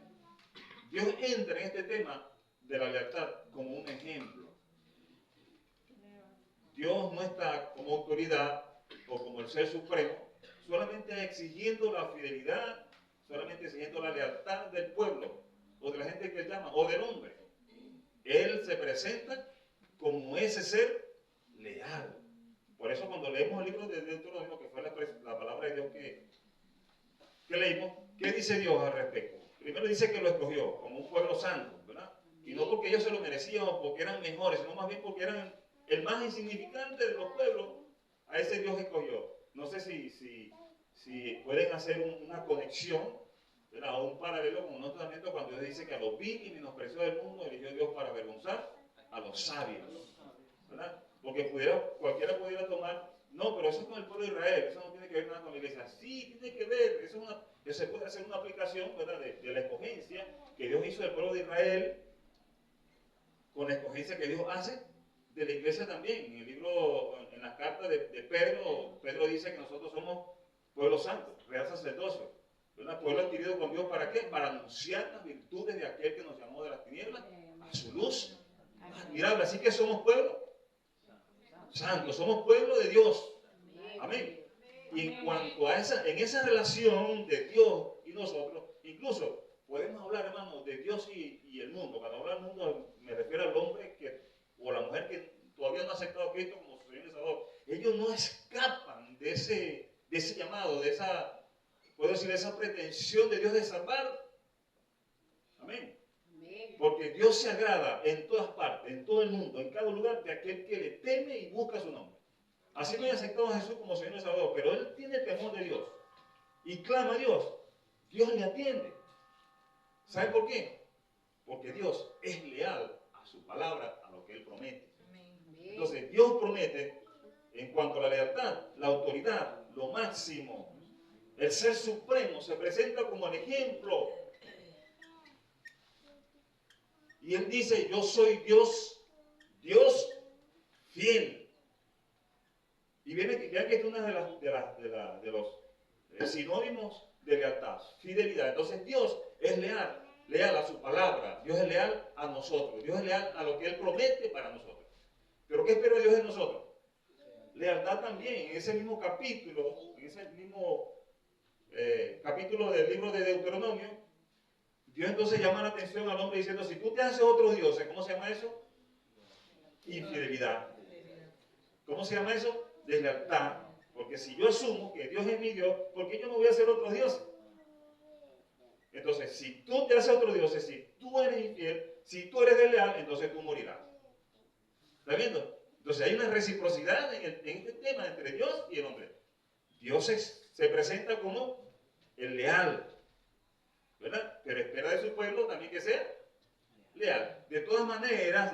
Dios entra en este tema de la lealtad como un ejemplo. Dios no está como autoridad o como el ser supremo, solamente exigiendo la fidelidad, solamente exigiendo la lealtad del pueblo, o de la gente que él llama, o del hombre. Él se presenta como ese ser leal. Por eso cuando leemos el libro de Deuteronomio, que fue la palabra de Dios que leímos, ¿qué dice Dios al respecto? Primero dice que lo escogió como un pueblo santo, ¿verdad? Y no porque ellos se lo merecían o porque eran mejores, sino más bien porque eran el más insignificante de los pueblos. A ese Dios escogió. No sé si pueden hacer una conexión, ¿verdad?, o un paralelo con Nuevo Testamento cuando Dios dice que a los vil y menospreciados del mundo eligió Dios para avergonzar a los sabios, ¿verdad? Porque cualquiera pudiera tomar, no, pero eso es con el pueblo de Israel, eso no tiene que ver nada con la iglesia. Sí, tiene que ver, que se puede hacer una aplicación, ¿verdad?, de la escogencia que Dios hizo del pueblo de Israel con la escogencia que Dios hace de la iglesia también. En el libro, en las cartas de Pedro dice que nosotros somos pueblo santo, real sacerdocio, ¿verdad?, pueblo adquirido con Dios. ¿Para qué? Para anunciar las virtudes de aquel que nos llamó de las tinieblas a su luz admirable. Así que somos pueblo santo, somos pueblo de Dios. Amén. Y en cuanto a en esa relación de Dios y nosotros, incluso podemos hablar, hermano, de Dios y el mundo. Cuando hablo del mundo me refiero al hombre o la mujer que todavía no ha aceptado a Cristo como su Señor y Salvador. Ellos no escapan de ese llamado, de esa pretensión de Dios de salvar. Amén. Porque Dios se agrada en todas partes, en todo el mundo, en cada lugar, de aquel que le teme y busca su nombre. Así no hay aceptado a Jesús como Señor y Salvador, pero él tiene temor de Dios y clama a Dios. Dios le atiende. ¿Sabe por qué? Porque Dios es leal a su palabra, a lo que él promete. Entonces, Dios promete, en cuanto a la lealtad, la autoridad, lo máximo, el ser supremo, se presenta como el ejemplo. Y él dice, yo soy Dios fiel. Y vean que esta es una de los sinónimos de lealtad, fidelidad. Entonces Dios es leal a su palabra. Dios es leal a nosotros. Dios es leal a lo que él promete para nosotros. ¿Pero qué espera Dios de nosotros? Lealtad también. En ese mismo capítulo, capítulo del libro de Deuteronomio, Dios entonces llama la atención al hombre diciendo, si tú te haces otros dioses, ¿cómo se llama eso? Infidelidad. ¿Cómo se llama eso? Deslealtad. Porque si yo asumo que Dios es mi Dios, ¿por qué yo no voy a hacer otros dioses? Entonces, si tú te haces otros dioses, si tú eres infiel, si tú eres desleal, entonces tú morirás. ¿Está viendo? Entonces hay una reciprocidad en este tema entre Dios y el hombre. Dios se presenta como el leal, ¿verdad? Pero espera de su pueblo también que sea leal. De todas maneras,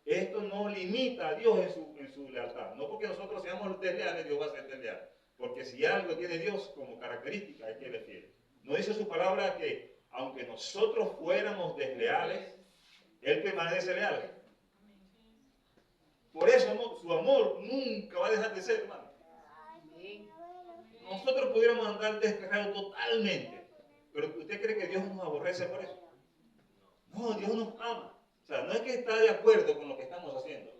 esto no limita a Dios en su lealtad. No porque nosotros seamos desleales, Dios va a ser desleal. Porque si algo tiene Dios como característica es que Él es fiel. No dice su palabra que aunque nosotros fuéramos desleales, Él permanece leal. Por eso su amor nunca va a dejar de ser, hermano. Nosotros pudiéramos andar descarriados totalmente, pero ¿usted cree que Dios nos aborrece por eso? No, Dios nos ama. O sea, no es que está de acuerdo con lo que estamos haciendo.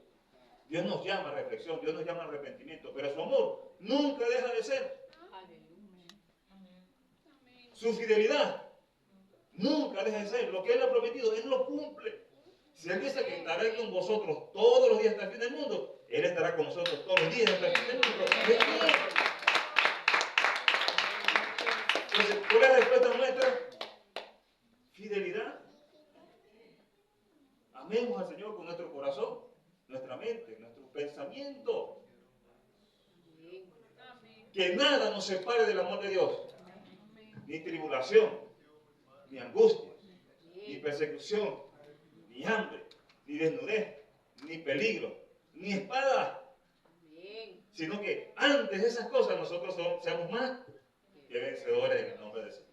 Dios nos llama a reflexión, Dios nos llama a arrepentimiento, pero su amor nunca deja de ser. Su fidelidad nunca deja de ser. Lo que Él ha prometido, Él lo cumple. Si Él dice que estará con vosotros todos los días hasta el fin del mundo, Él estará con nosotros todos los días hasta el fin del mundo. Entonces, ¿cuál es la respuesta nuestra? Fidelidad. Amemos al Señor con nuestro corazón, nuestra mente, nuestro pensamiento. Que nada nos separe del amor de Dios. Ni tribulación, ni angustia, ni persecución, ni hambre, ni desnudez, ni peligro, ni espada. Sino que antes de esas cosas nosotros seamos más que vencedores en el nombre de Jesús.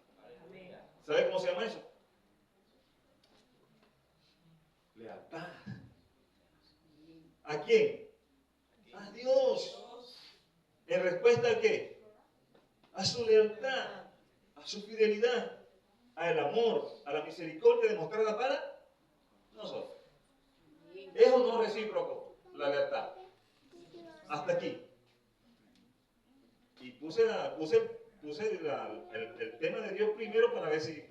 ¿Sabe cómo se llama eso? Lealtad. ¿A quién? A Dios. ¿En respuesta a qué? A su lealtad, a su fidelidad, al amor, a la misericordia demostrada para nosotros. ¿Es o no recíproco la lealtad? Hasta aquí. Y puse el tema de Dios primero para ver si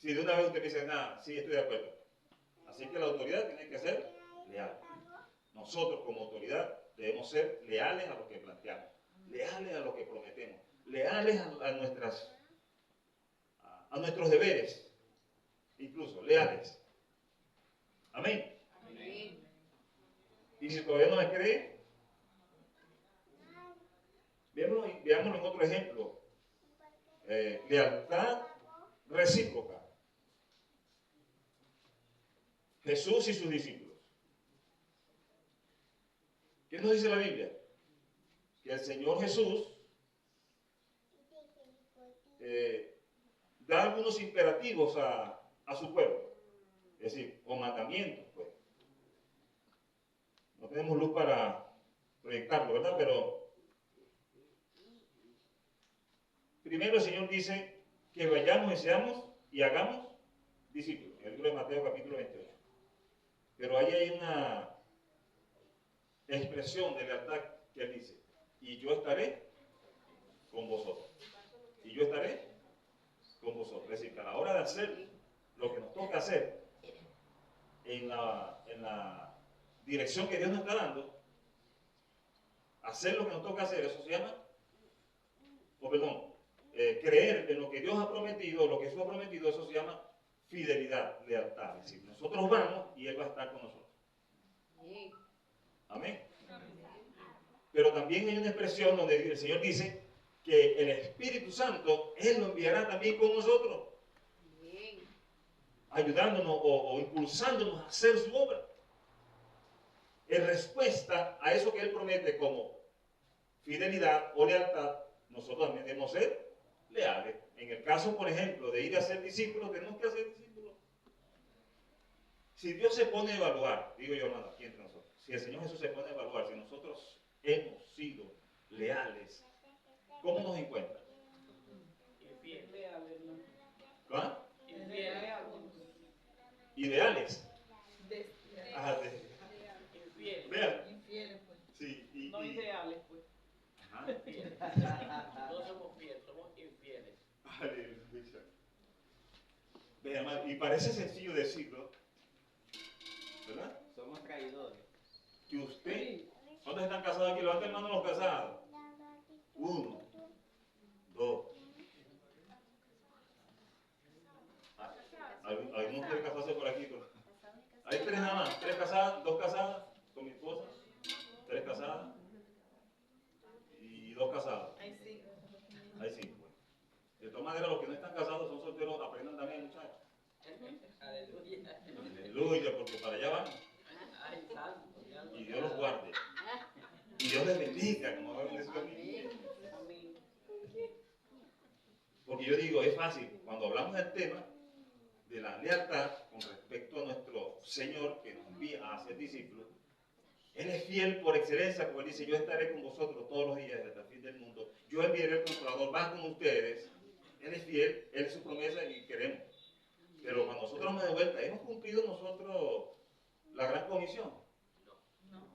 de una vez usted dice, nada, sí, estoy de acuerdo. Así que la autoridad tiene que ser leal. Nosotros como autoridad debemos ser leales a lo que planteamos, leales a lo que prometemos, leales a nuestros deberes, incluso leales. Amén. Amén. Y si todavía no me cree, veámoslo en otro ejemplo. Lealtad recíproca. Jesús y sus discípulos. ¿Qué nos dice la Biblia? Que el Señor Jesús da algunos imperativos a su pueblo, es decir, o mandamientos, pues. No tenemos luz para proyectarlo, ¿verdad? Pero primero el Señor dice que vayamos y seamos y hagamos discípulos, en el libro de Mateo capítulo 28. Pero ahí hay una expresión de lealtad que Él dice, y yo estaré con vosotros. Y yo estaré con vosotros. Es decir, que a la hora de hacer lo que nos toca hacer en la dirección que Dios nos está dando, hacer lo que nos toca hacer, eso se llama, creer en lo que Dios ha prometido, lo que Jesús ha prometido, eso se llama fidelidad, lealtad. Es decir, nosotros vamos y Él va a estar con nosotros. Amén. Pero también hay una expresión donde el Señor dice que el Espíritu Santo, Él lo enviará también con nosotros, ayudándonos o impulsándonos a hacer su obra. En respuesta a eso que Él promete como fidelidad o lealtad, nosotros también debemos ser leales. En el caso, por ejemplo, de ir a ser discípulos, tenemos que hacer discípulos. Si Dios se pone a evaluar, digo yo, hermano, aquí entre nosotros, si el Señor Jesús se pone a evaluar, si nosotros hemos sido leales, ¿cómo nos encuentra? Infiel. ¿Ah? Infiel. Ideales. Infiel. Vean. Infieles, pues. Sí, No ideales, pues. Ajá. Infieles. No somos fieles, somos infieles. Aleluya. Vean, hermano, y parece sencillo decirlo, ¿verdad? Somos traidores. Que usted, ¿cuántos están casados aquí? Levanten mano los casados. 1, 2. Algunos quieren casarse por aquí, pero hay 3 nada más, 3 casadas, 2 casadas con mi esposa, 3 casadas y 2 casadas. Ahí sí. Hay 5. De todas maneras, los que no están casados son solteros, aprendan también, muchachos. Aleluya. Aleluya, porque para allá van. Ay, santo. Y Dios los guarde. Y Dios les bendiga, como va a bendecir a mí. Amén. Porque yo digo, es fácil, cuando hablamos del tema de la lealtad con respecto a nuestro Señor que nos envía a ser discípulos, Él es fiel por excelencia, como Él dice, yo estaré con vosotros todos los días hasta el fin del mundo. Yo enviaré el Consolador, va con ustedes. Él es fiel, Él es su promesa y queremos. Pero cuando nosotros vamos de vuelta, ¿hemos cumplido nosotros la gran comisión? No.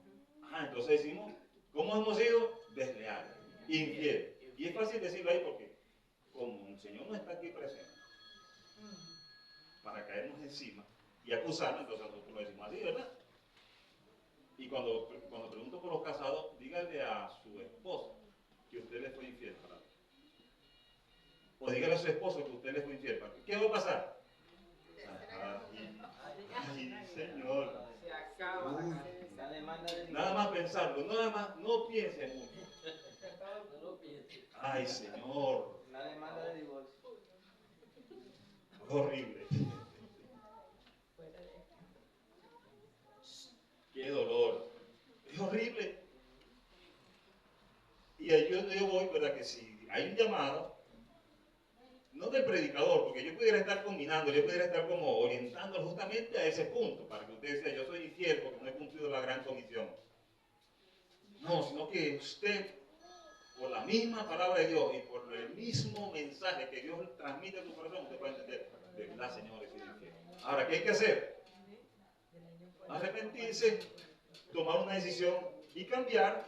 Ajá, entonces decimos, ¿cómo hemos sido? Desleales, infieles. Y es fácil decirlo ahí porque como el Señor no está aquí presente para caernos encima y acusarnos, entonces nosotros lo decimos así, ¿verdad? Y cuando pregunto por los casados, dígale a su esposa que usted le fue infiel para él. O dígale a su esposo que usted le fue infiel para él. ¿Qué va a pasar? Ay, Señor. Se acaba la demanda de Nada más pensarlo, nada más, no piense mucho. No lo pienses. Ay, Señor. La demanda de divorcio. Horrible. Qué dolor. Es horrible. Y ahí yo voy, ¿verdad? Que si hay un llamado, no del predicador, porque yo pudiera estar combinando, yo pudiera estar como orientándolo justamente a ese punto, para que usted decía, yo soy infiel porque no he cumplido la gran comisión. No, sino que usted, por la misma palabra de Dios y por el mismo mensaje que Dios transmite a tu corazón, usted puede entender, de verdad, Señor, he sido infiel. Ahora, ¿qué hay que hacer? Arrepentirse, tomar una decisión y cambiar.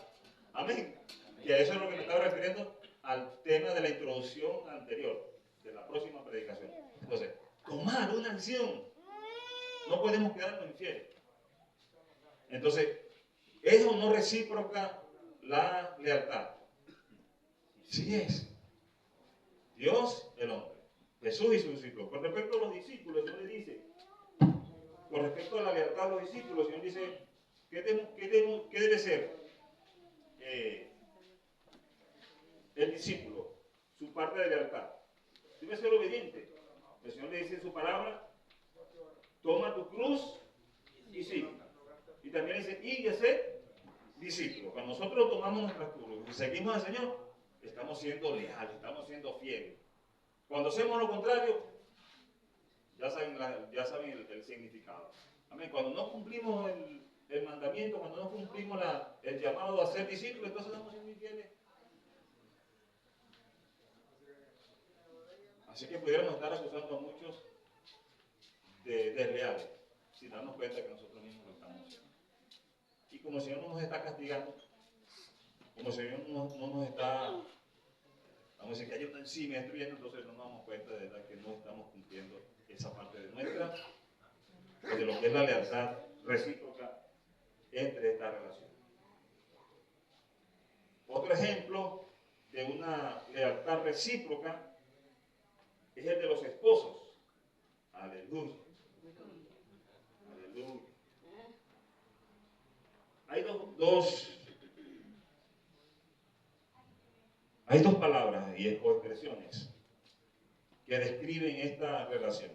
Amén. Que a eso es lo que me estaba refiriendo al tema de la introducción anterior, de la próxima predicación. Entonces, tomar una acción. No podemos quedarnos infieles. Entonces, ¿es o no recíproca la lealtad? Sí es. Dios, el hombre. Jesús y sus discípulos. Con respecto a los discípulos, el Señor le dice, con respecto a la lealtad a los discípulos, el Señor dice, ¿qué debe ser el discípulo? Su parte de lealtad. Debe ser obediente. El Señor le dice en su palabra, toma tu cruz y sigue. Y también dice, y ser discípulo. Cuando nosotros tomamos nuestra cruz y seguimos al Señor, estamos siendo leales, estamos siendo fieles. Cuando hacemos lo contrario, ya saben el significado. Amén. Cuando no cumplimos el mandamiento, cuando no cumplimos el llamado a ser discípulos, entonces estamos siendo infieles. Así que pudiéramos estar acusando a muchos de desleales, sin darnos cuenta que nosotros mismos lo estamos haciendo. Y como el Señor no nos está castigando, como el Señor no nos está, vamos a decir, cayendo encima, destruyendo, entonces no nos damos cuenta de verdad que no estamos cumpliendo esa parte de nuestra, de lo que es la lealtad recíproca entre esta relación. Otro ejemplo de una lealtad recíproca es el de los esposos. Aleluya. Aleluya. Hay dos palabras o expresiones que describen esta relación.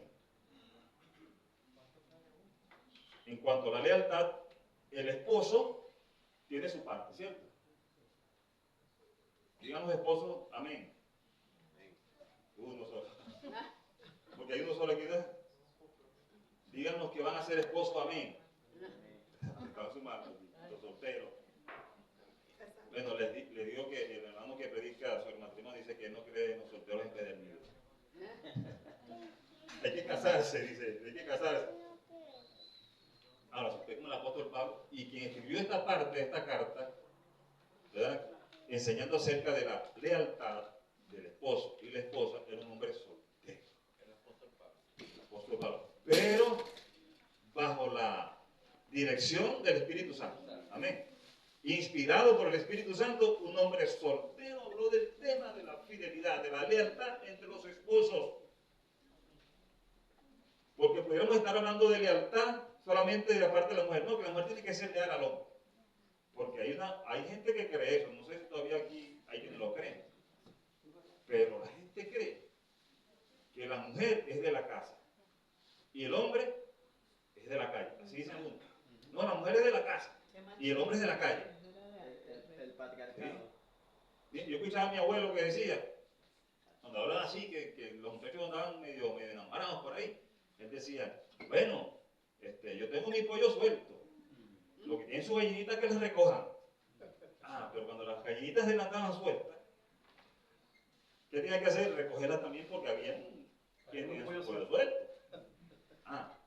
En cuanto a la lealtad, el esposo tiene su parte, ¿cierto? Digan los esposos, amén. Uno solo. Porque hay uno solo aquí, ¿no? Digan los que van a ser esposos, amén. Están sumando, los solteros. Bueno, les digo que el hermano que predica sobre matrimonio dice que él no cree en los solteros empedernidos. Hay que casarse, dice, hay que casarse. Ahora, si usted como el apóstol Pablo, y quien escribió esta parte de esta carta, ¿verdad?, enseñando acerca de la lealtad del esposo y la esposa, era un hombre soltero. El apóstol Pablo. Pero bajo la dirección del Espíritu Santo. Amén. Inspirado por el Espíritu Santo, un hombre soltero habló del tema de la fidelidad, de la lealtad entre los esposos. Porque pudiéramos estar hablando de lealtad solamente de la parte de la mujer. No, que la mujer tiene que ser leal al hombre. Porque hay gente que cree eso. No sé si todavía aquí hay quienes lo creen. Pero la gente cree que la mujer es de la casa y el hombre es de la calle. Yo escuchaba a mi abuelo que decía, cuando hablaban así, que los muchachos andaban medio enamorados por ahí, él decía, bueno, yo tengo mi pollo suelto, lo que tienen sus gallinitas que las recojan. Ah, pero cuando las gallinitas se las andaban sueltas, ¿qué tenía que hacer? Recogerlas también porque había quienes tenían su pollo suelto. Ah,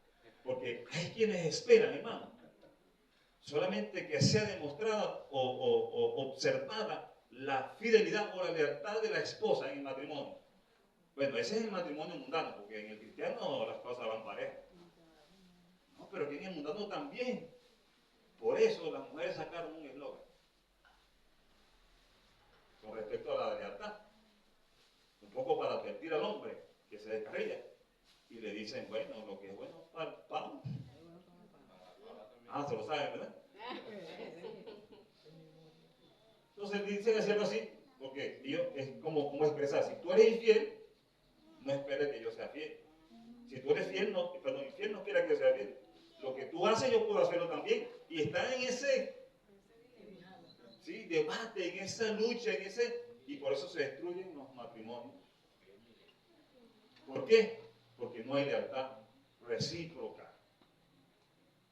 porque hay quienes esperan, hermano, solamente que sea demostrada o observada la fidelidad o la lealtad de la esposa en el matrimonio. Bueno, ese es el matrimonio mundano, porque en el cristiano las cosas van parejas. No, pero que en el mundano también. Por eso las mujeres sacaron un eslogan con respecto a la lealtad. Un poco para advertir al hombre que se descarrilla. Y le dicen, bueno, lo que es bueno para el pan. Ah, se lo saben, ¿verdad? Entonces dicen hacerlo así, porque es como expresar, si tú eres infiel, no esperes que yo sea fiel. Si tú eres fiel, infiel no espera que yo sea fiel. Lo que tú haces, yo puedo hacerlo también. Y está en ese debate, en esa lucha, y por eso se destruyen los matrimonios. ¿Por qué? Porque no hay lealtad recíproca.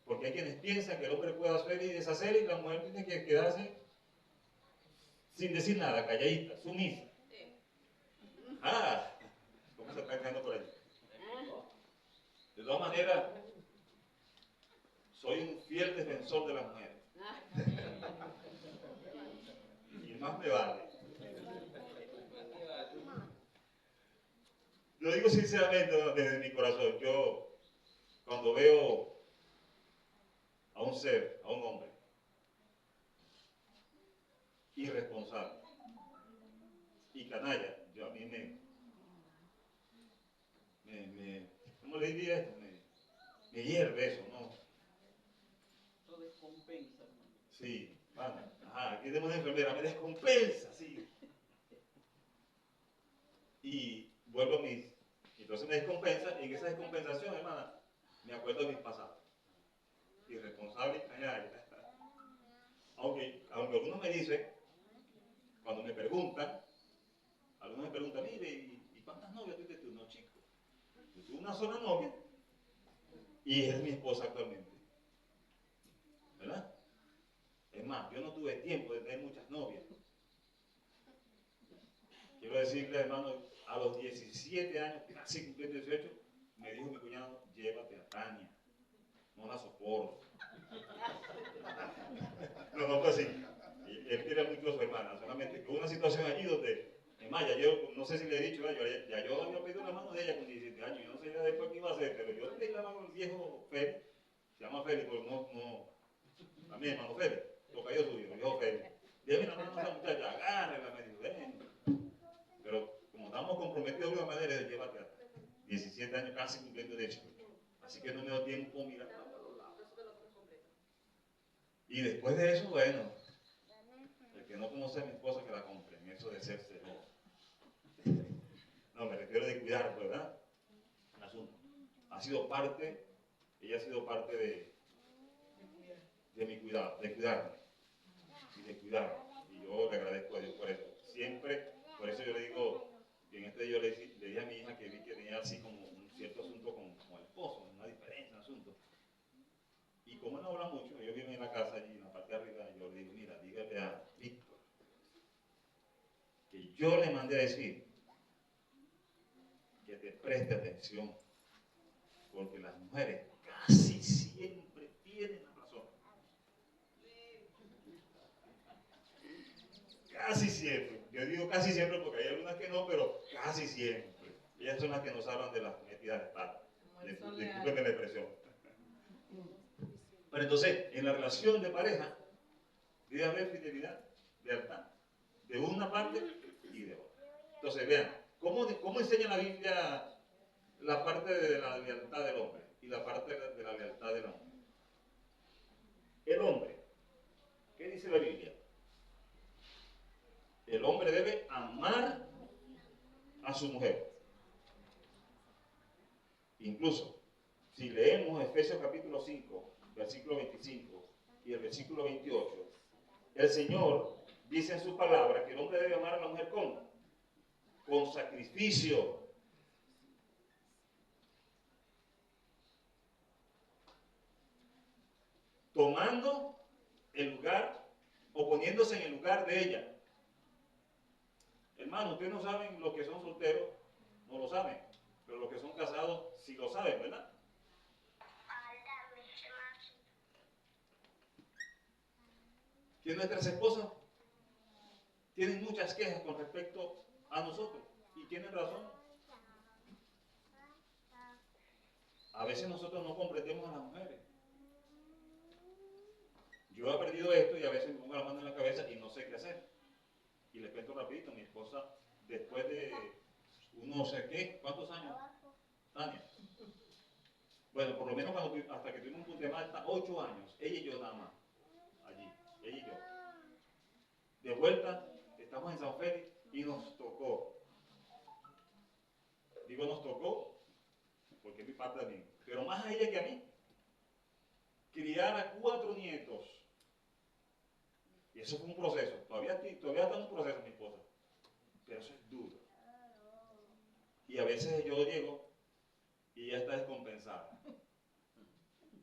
Porque hay quienes piensan que el hombre puede hacer y deshacer y la mujer tiene que quedarse sin decir nada, calladita, sumisa. Ah, ¿cómo se está quedando por ahí? De todas maneras, soy un fiel defensor de las mujeres. Y más me vale. Lo digo sinceramente desde mi corazón. Yo, cuando veo a un ser, a un hombre, irresponsable y canalla, yo a mí ¿cómo le diría esto? Me hierve eso, ¿no? Eso descompensa, hermano. Sí, bueno, aquí tenemos una enfermera, me descompensa, sí. Y vuelvo a mis, entonces me descompensa, y en esa descompensación, hermana, me acuerdo de mis pasados. Irresponsable y canalla. Aunque algunos me dicen, cuando me preguntan, mire, ¿y cuántas novias tuviste tú? No, chico. Yo tuve una sola novia y es mi esposa actualmente. ¿Verdad? Es más, yo no tuve tiempo de tener muchas novias. Quiero decirle, hermano, a los 17 años, casi cumpliendo 18, me dijo mi cuñado, llévate a Tania. No la soporto. No fue así. Él quería mucho a su hermana, solamente que hubo una situación allí donde, en Maya, yo no sé si le he dicho, yo había pedido la mano de ella con 17 años, yo no sé ya después qué iba a hacer, pero yo le pedí la mano al viejo Félix, se llama Félix, pero a mi hermano Félix, tocayo suyo, el viejo Félix. Déjame la mano a esa muchacha, agárrela, me dijo, ven. Pero como estamos comprometidos de una manera, llévate a 17 años casi cumpliendo de hecho. Así que no me dio tiempo mirar para los lados. Y después de eso, bueno, el que no conoce a mi esposa que la compre, en eso de ser celoso. No, me refiero de cuidar, ¿verdad? El asunto. Ella ha sido parte de mi cuidado, de cuidarme y de cuidarme. Y yo le agradezco a Dios por eso. Siempre, por eso yo le digo, que en yo le dije a mi hija que vi que tenía así como un cierto asunto con el esposo, una diferencia, un asunto. Y como no habla mucho, ellos viven en la casa allí, en la parte de arriba, y yo le digo, mira, dígale a Víctor que yo le mandé a decir que te preste atención, porque las mujeres casi siempre tienen la razón. Casi siempre. Yo digo casi siempre porque hay algunas que no, pero casi siempre. Ellas son las que nos hablan de las metidas de pata. Discúlpenme la expresión. Pero entonces, en la relación de pareja, debe haber fidelidad, lealtad, de una parte y de otra. Entonces, vean, ¿cómo enseña la Biblia la parte de la lealtad del hombre y la parte de la lealtad del hombre? El hombre, ¿qué dice la Biblia? El hombre debe amar a su mujer. Incluso, si leemos Efesios capítulo 5, versículo 25 y el versículo 28, el Señor dice en su palabra que el hombre debe amar a la mujer con sacrificio. Tomando el lugar o poniéndose en el lugar de ella. Hermano, ustedes no saben los que son solteros, no lo saben, pero los que son casados sí lo saben, ¿verdad? Que nuestras esposas tienen muchas quejas con respecto a nosotros y tienen razón. A veces nosotros no comprendemos a las mujeres. Yo he aprendido esto y a veces me pongo la mano en la cabeza y no sé qué hacer. Y les cuento rapidito, mi esposa, después de no sé qué, ¿cuántos años? Tania. Bueno, por lo menos hasta que tuvimos un punto de Malta, 8 años, ella y yo nada más, allí, ella y yo. De vuelta, estamos en San Félix y nos tocó. Digo nos tocó, porque es mi parte también, pero más a ella que a mí, criar a 4 nietos. Y eso fue un proceso. Todavía está en un proceso mi esposa. Pero eso es duro. Y a veces yo llego y ella está descompensada.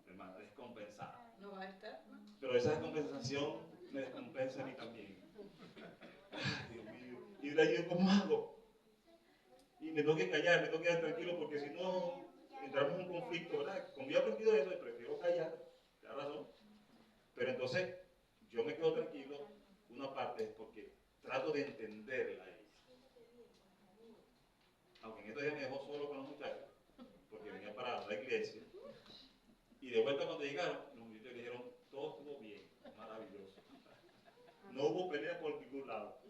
Hermana, descompensada. No va a estar, ¿no? Pero esa descompensación me descompensa a mí también. Ay, Dios mío. Y de ahí yo, ¿cómo hago? Y me tengo que callar, me tengo que quedar tranquilo porque si no entramos en un conflicto, ¿verdad? Como yo he aprendido eso, prefiero callar, te da razón. Pero entonces yo me quedo tranquilo, una parte es porque trato de entenderla a ella. Aunque en estos días me dejó solo con los muchachos, porque venía para la iglesia. Y de vuelta cuando llegaron, los muchachos dijeron, todo estuvo bien, maravilloso. No hubo pelea por ningún lado.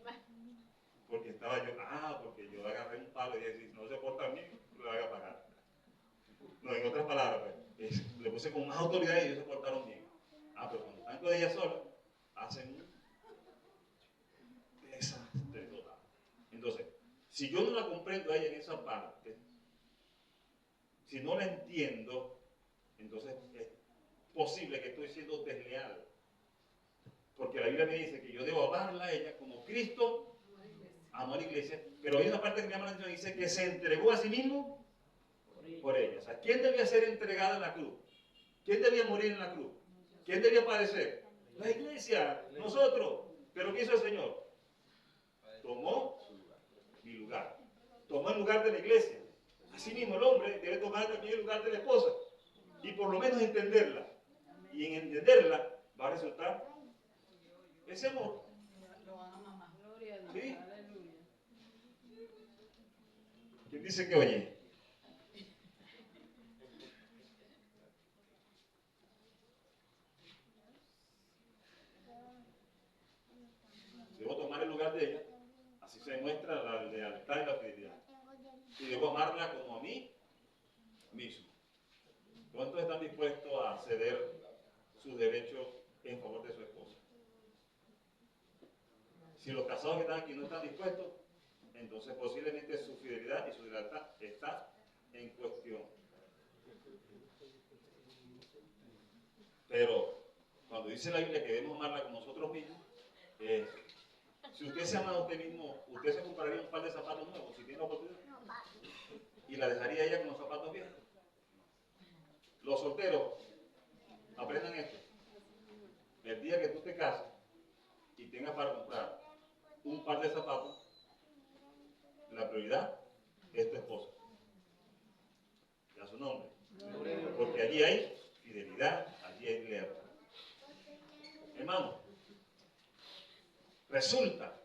Porque estaba yo, porque yo agarré un palo y dije, si no se porta a mí, lo voy a pagar. No, en otras palabras, le puse con más autoridad y ellos se portaron bien. Pero cuando están con ella sola, hacen un desastre total. Entonces, si yo no la comprendo a ella en esa parte, si no la entiendo, entonces es posible que estoy siendo desleal. Porque la Biblia me dice que yo debo amarla a ella como Cristo amó a la iglesia, pero hay una parte que me llama la atención, dice que se entregó a sí mismo por ella. O sea, ¿quién debía ser entregado en la cruz? ¿Quién debía morir en la cruz? ¿Quién debía padecer? La iglesia, nosotros. ¿Pero qué hizo el Señor? Tomó mi lugar. Tomó el lugar de la iglesia. Así mismo el hombre debe tomar también el lugar de la esposa. Y por lo menos entenderla. Y en entenderla va a resultar ese amor. Lo ama más. Gloria a Dios. Sí. Aleluya. ¿Quién dice que oye? Debo tomar el lugar de ella. Así se demuestra la lealtad y la fidelidad. Y debo amarla como a mí mismo. ¿Cuántos están dispuestos a ceder sus derechos en favor de su esposa? Si los casados que están aquí no están dispuestos, entonces posiblemente su fidelidad y su lealtad está en cuestión. Pero cuando dice la Biblia que debemos amarla con nosotros mismos, si usted se ama a usted mismo, usted se compraría un par de zapatos nuevos si tiene la oportunidad y la dejaría ella con los zapatos viejos. Los solteros, aprendan esto. El día que tú te cases y tengas para comprar un par de zapatos, la prioridad es tu esposa. Ya su nombre. Porque allí hay fidelidad, allí hay lealtad. Hermano, resulta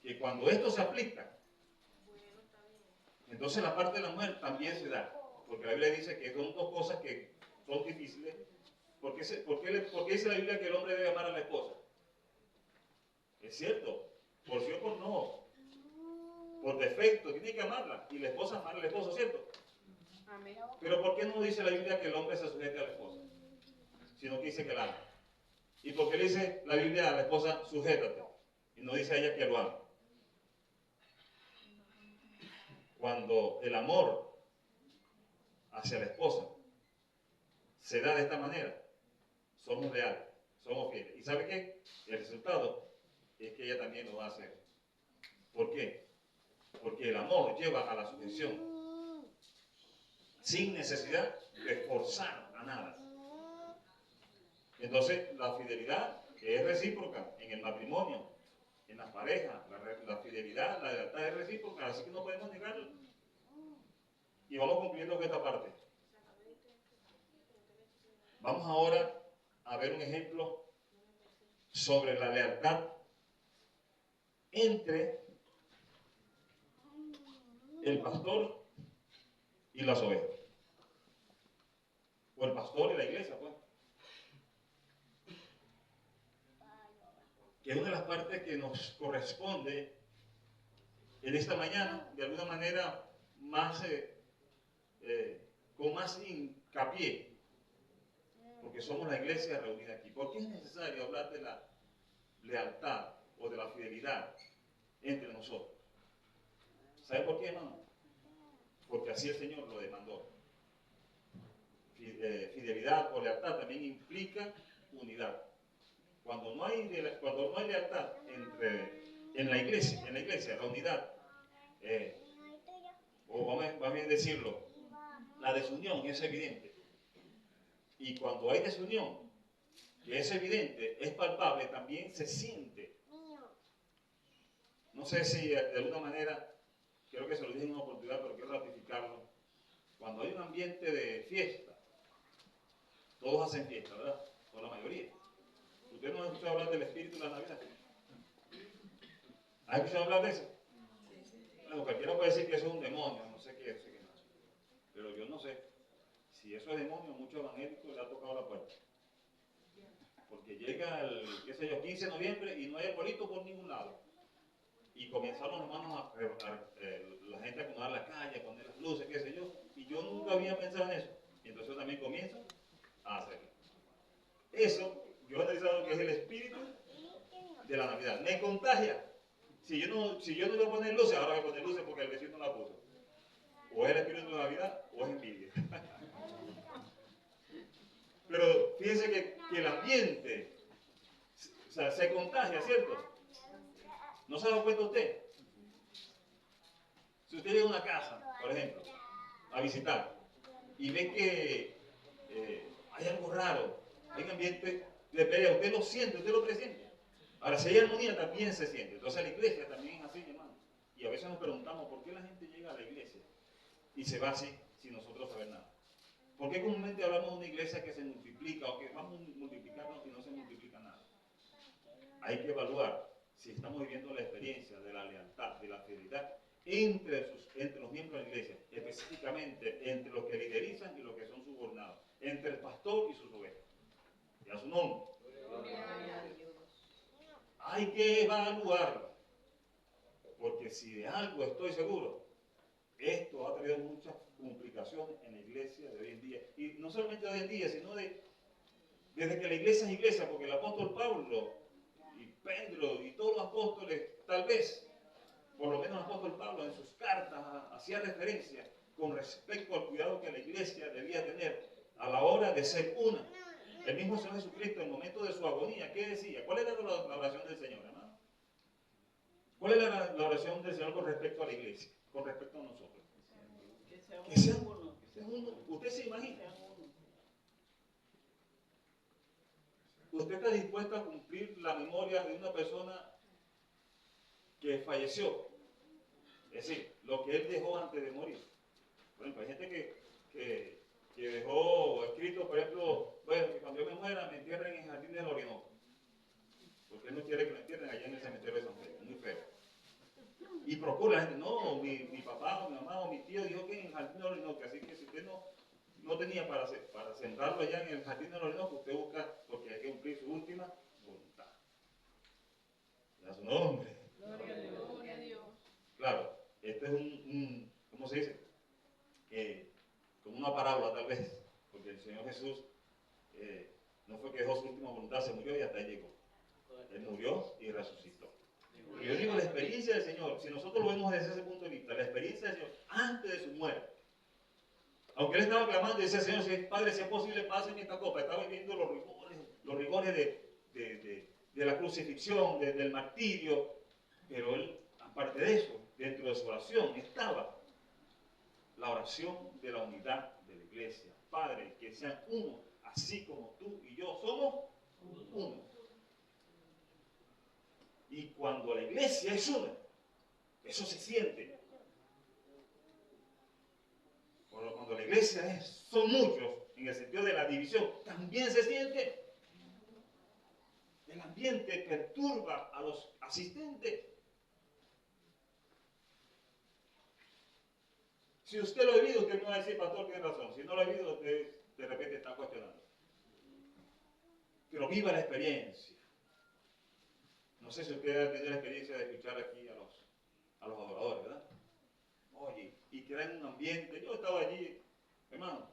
que cuando esto se aplica, entonces la parte de la mujer también se da. Porque la Biblia dice que son dos cosas que son difíciles. ¿Por qué dice la Biblia que el hombre debe amar a la esposa? Es cierto, por sí o por no. Por defecto, tiene que amarla. Y la esposa amar al esposo, ¿cierto? Amén. Pero ¿por qué no dice la Biblia que el hombre se sujete a la esposa? Sino que dice que la ama. ¿Y por qué le dice la Biblia a la esposa, sujétate? Y no dice a ella que lo ama. Cuando el amor hacia la esposa se da de esta manera, somos leales, somos fieles. ¿Y sabe qué? El resultado es que ella también lo va a hacer. ¿Por qué? Porque el amor lleva a la sujeción sin necesidad de forzar a nada. Entonces, la fidelidad es recíproca en el matrimonio, en las parejas. La fidelidad, la lealtad es recíproca, así que no podemos negarlo. Y vamos concluyendo con esta parte. Vamos ahora a ver un ejemplo sobre la lealtad entre el pastor y las ovejas. O el pastor y la iglesia, pues. Que es una de las partes que nos corresponde en esta mañana, de alguna manera, más, con más hincapié, porque somos la iglesia reunida aquí. ¿Por qué es necesario hablar de la lealtad o de la fidelidad entre nosotros? ¿Sabe por qué, hermano? Porque así el Señor lo demandó. Fidelidad o lealtad también implica unidad. Cuando no hay lealtad en la iglesia, la unidad, o vamos a decirlo, la desunión es evidente. Y cuando hay desunión, que es evidente, es palpable, también se siente. No sé si de alguna manera, creo que se lo dije en una oportunidad, pero quiero ratificarlo. Cuando hay un ambiente de fiesta, todos hacen fiesta, ¿verdad? O la mayoría. ¿Usted no ha escuchado hablar del espíritu de la Navidad? ¿Ha escuchado hablar de eso? Bueno, cualquiera puede decir que eso es un demonio, no sé qué, más. Pero yo no sé. Si eso es demonio, muchos evangélicos le ha tocado la puerta. Porque llega el, qué sé yo, 15 de noviembre y no hay arbolito por ningún lado. Y comenzaron los hermanos la gente a acomodar la calle, a poner las luces, qué sé yo. Y yo nunca había pensado en eso. Y entonces yo también comienzo a hacerlo. Eso, yo he analizado que es el espíritu de la Navidad. Me contagia. Si yo no voy a poner luces, ahora voy a poner luces porque el vecino la puso. O es el espíritu de la Navidad o es envidia. Pero fíjense que el ambiente, o sea, se contagia, ¿cierto? ¿No se ha dado cuenta usted? Si usted llega a una casa, por ejemplo, a visitar, y ve que hay algo raro, hay un ambiente de pelea, usted lo siente, usted lo presiente. Ahora, si hay armonía, también se siente. Entonces, la iglesia también es así, hermano. Y a veces nos preguntamos, ¿por qué la gente llega a la iglesia y se va así, sin nosotros saber nada? ¿Por qué comúnmente hablamos de una iglesia que se multiplica o que vamos a multiplicarnos y no se multiplica nada? Hay que evaluar si estamos viviendo la experiencia de la lealtad, de la fidelidad entre los miembros de la iglesia, específicamente entre los que liderizan y los que son subordinados, entre el pastor y sus ovejas. Y a su nombre. Hay que evaluarla, porque si de algo estoy seguro, esto ha traído muchas complicaciones en la iglesia de hoy en día. Y no solamente de hoy en día, sino desde que la iglesia es iglesia, porque el apóstol Pablo y Pedro y todos los apóstoles, tal vez, por lo menos el apóstol Pablo en sus cartas hacía referencia con respecto al cuidado que la iglesia debía tener a la hora de ser una. El mismo Señor Jesucristo, en el momento de su agonía, ¿qué decía? ¿Cuál era la oración del Señor, hermano? ¿Cuál era la oración del Señor con respecto a la iglesia, con respecto a nosotros? Que sean uno. ¿Usted se imagina? ¿Usted está dispuesto a cumplir la memoria de una persona que falleció? Es decir, lo que él dejó antes de morir. Por ejemplo, hay gente que dejó escrito, por ejemplo, bueno, que cuando yo me muera me entierren en el Jardín del Orinoco. Porque él no quiere que me entierren allá en el cementerio de San Pedro, muy feo. Y procura la gente, no, mi papá o mi mamá o mi tío dijo que en el Jardín del Orinoco, así que si usted no tenía para sembrarlo allá en el Jardín del Orinoco, usted busca, porque hay que cumplir su última voluntad. A su nombre. Gloria a Dios. Claro, este es ¿cómo se dice? Como una parábola tal vez, porque el Señor Jesús no fue que dejó su última voluntad, se murió y hasta ahí llegó. Él murió y resucitó. Y yo digo, la experiencia del Señor, si nosotros lo vemos desde ese punto de vista, la experiencia del Señor antes de su muerte, aunque él estaba clamando y decía, Señor, si es Padre, si es posible, pásenme esta copa, estaba viviendo los rigores de la crucifixión, del martirio, pero él, aparte de eso, dentro de su oración estaba la oración de la unidad de la iglesia. Padre, que sean uno, así como tú y yo somos uno. Y cuando la iglesia es una, eso se siente. Cuando la iglesia son muchos, en el sentido de la división, también se siente. El ambiente perturba a los asistentes. Si usted lo ha vivido, usted me va a decir, pastor, tiene razón. Si no lo ha vivido, usted de repente está cuestionando. Pero viva la experiencia. No sé si usted ha tenido la experiencia de escuchar aquí a los adoradores, ¿verdad? Oye, y crean un ambiente. Yo estaba allí, hermano,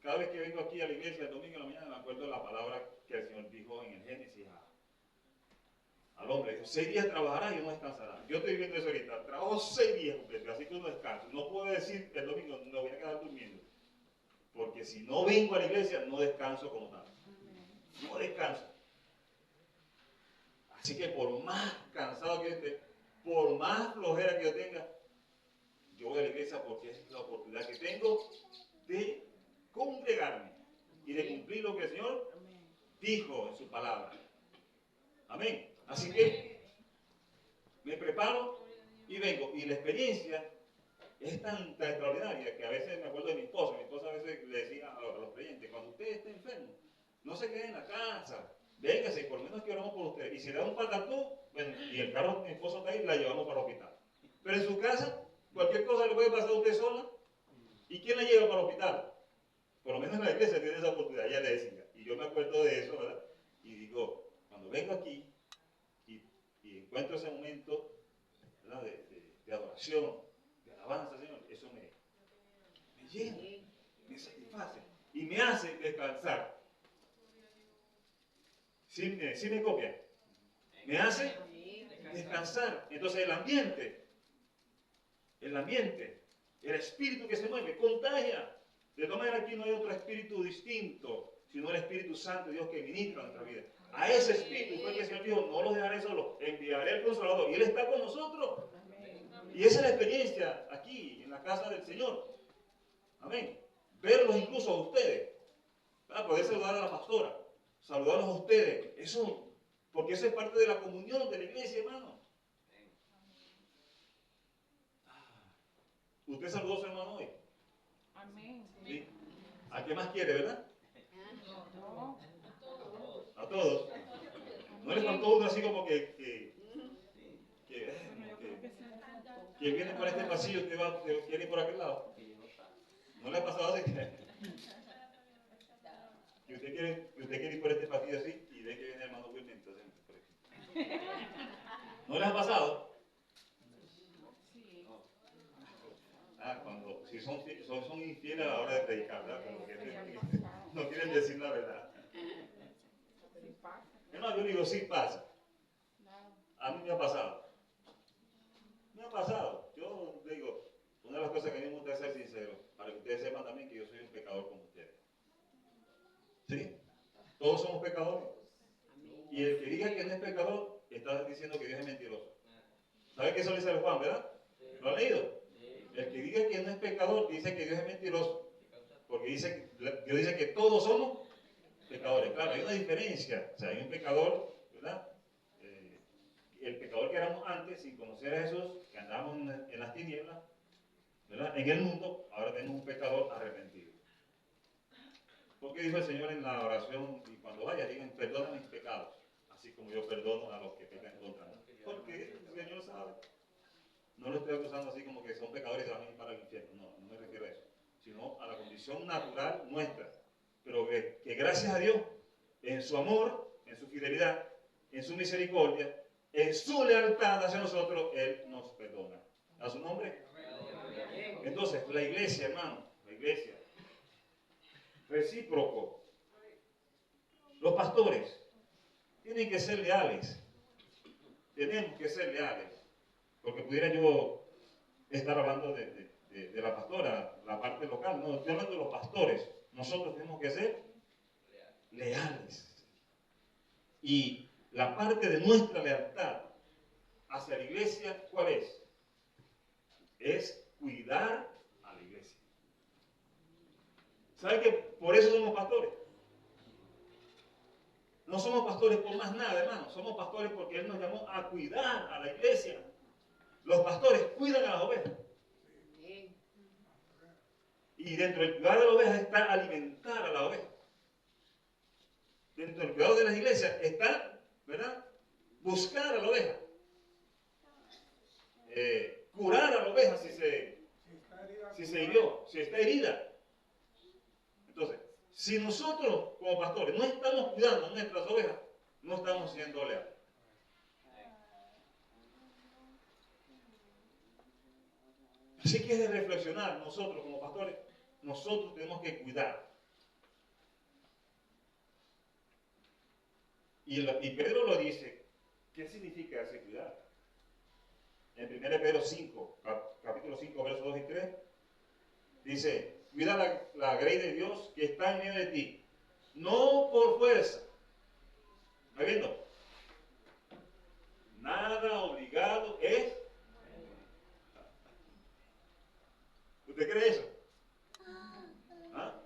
cada vez que vengo aquí a la iglesia el domingo en la mañana me acuerdo de la palabra que el Señor dijo en el Génesis al hombre. Dijo, 6 días trabajará y uno descansará. Yo estoy viendo eso ahorita. Trabajo 6 días completos, así que uno descansa. No puedo decir el domingo, me voy a quedar durmiendo. Porque si no vengo a la iglesia, no descanso como tal. No descanso. Así que por más cansado que yo esté, por más flojera que yo tenga, yo voy a la iglesia porque es la oportunidad que tengo de congregarme y de cumplir lo que el Señor dijo en su palabra. Amén. Así que me preparo y vengo. Y la experiencia es tan extraordinaria que a veces me acuerdo de mi esposa. Mi esposa a veces le decía a los creyentes, cuando usted esté enfermo, no se quede en la casa. Véngase, por lo menos que oramos por usted. Y si le da un patatú, bueno, y el carro de mi esposo está ahí, la llevamos para el hospital. Pero en su casa, cualquier cosa le puede pasar a usted sola. ¿Y quién la lleva para el hospital? Por lo menos en la iglesia tiene esa oportunidad, ella le decía. Y yo me acuerdo de eso, ¿verdad? Y digo, cuando vengo aquí y encuentro ese momento, ¿verdad? De adoración, de alabanza, Señor, eso me llena, me satisface y me hace descansar. ¿Sí me copia? Me hace descansar. Entonces el ambiente, el espíritu que se mueve, contagia. De todas maneras, aquí no hay otro espíritu distinto, sino el Espíritu Santo de Dios que ministra nuestra vida. A ese espíritu fue que el Señor dijo, no los dejaré solos, enviaré al Consolador. Y Él está con nosotros. Y esa es la experiencia aquí, en la casa del Señor. Amén. Verlos incluso a ustedes. Poder saludar a la pastora. Saludarlos a ustedes. Eso, porque eso es parte de la comunión de la iglesia, hermano. ¿Usted saludó a su hermano hoy? Amén. ¿Sí? ¿A qué más quiere, verdad? No. A todos. ¿No les faltó uno así como que viene por este pasillo y que quiere ir por aquel lado? ¿No le ha pasado así? Que usted quiere ir por este pasillo así y ve que viene el hermano Wilmer, entonces, por ejemplo. ¿No les ha pasado? Sí. Si son infieles a la hora de predicar, ¿verdad? Como que no quieren decir la verdad. Sí pasa. Hermano, yo digo, sí pasa. A mí me ha pasado. Me ha pasado. Yo digo, una de las cosas que a mí me gusta es ser sincero, para que ustedes sepan también que yo soy un pecador como ustedes. ¿Sí? Todos somos pecadores. Y el que diga que no es pecador, está diciendo que Dios es mentiroso. ¿Sabe qué eso dice el Juan, verdad? ¿Lo han leído? El que diga que no es pecador, dice que Dios es mentiroso. Porque Dios dice que todos somos pecadores. Claro, hay una diferencia. O sea, hay un pecador, ¿verdad? El pecador que éramos antes, sin conocer a Jesús, que andábamos en las tinieblas, ¿verdad? En el mundo, ahora tenemos un pecador arrepentido. Porque dijo el Señor en la oración, y cuando vaya, digan, perdona mis pecados, así como yo perdono a los que pecan contra mí. Porque el Señor sabe. No lo estoy acusando así como que son pecadores y van a ir para el infierno. No me refiero a eso. Sino a la condición natural nuestra. Pero que gracias a Dios, en su amor, en su fidelidad, en su misericordia, en su lealtad hacia nosotros, Él nos perdona. ¿A su nombre? Entonces, la iglesia, hermano, la iglesia, recíproco. Los pastores tienen que ser leales. Tenemos que ser leales. Porque pudiera yo estar hablando de la pastora, la parte local. No, estoy hablando de los pastores. Nosotros tenemos que ser leales. Y la parte de nuestra lealtad hacia la iglesia, ¿cuál es? Es cuidar a la iglesia. ¿Sabe que por eso somos pastores? No somos pastores por más nada, hermano. Somos pastores porque Él nos llamó a cuidar a la iglesia. Los pastores cuidan a las ovejas. Y dentro del cuidado de las ovejas está alimentar a la oveja. Dentro del cuidado de las iglesias está, ¿verdad?, buscar a la oveja. Curar a la oveja si se hirió, si está herida. Entonces, si nosotros como pastores no estamos cuidando a nuestras ovejas, no estamos siendo leales. Así que es de reflexionar nosotros como pastores, nosotros tenemos que cuidar. Y Pedro lo dice. ¿Qué significa ese cuidar? En 1 Pedro 5, capítulo 5, versos 2 y 3, dice, cuida la grey de Dios que está en medio de ti, no por fuerza. ¿Está viendo? Nada obligado es. ¿Usted cree eso? ¿Ah?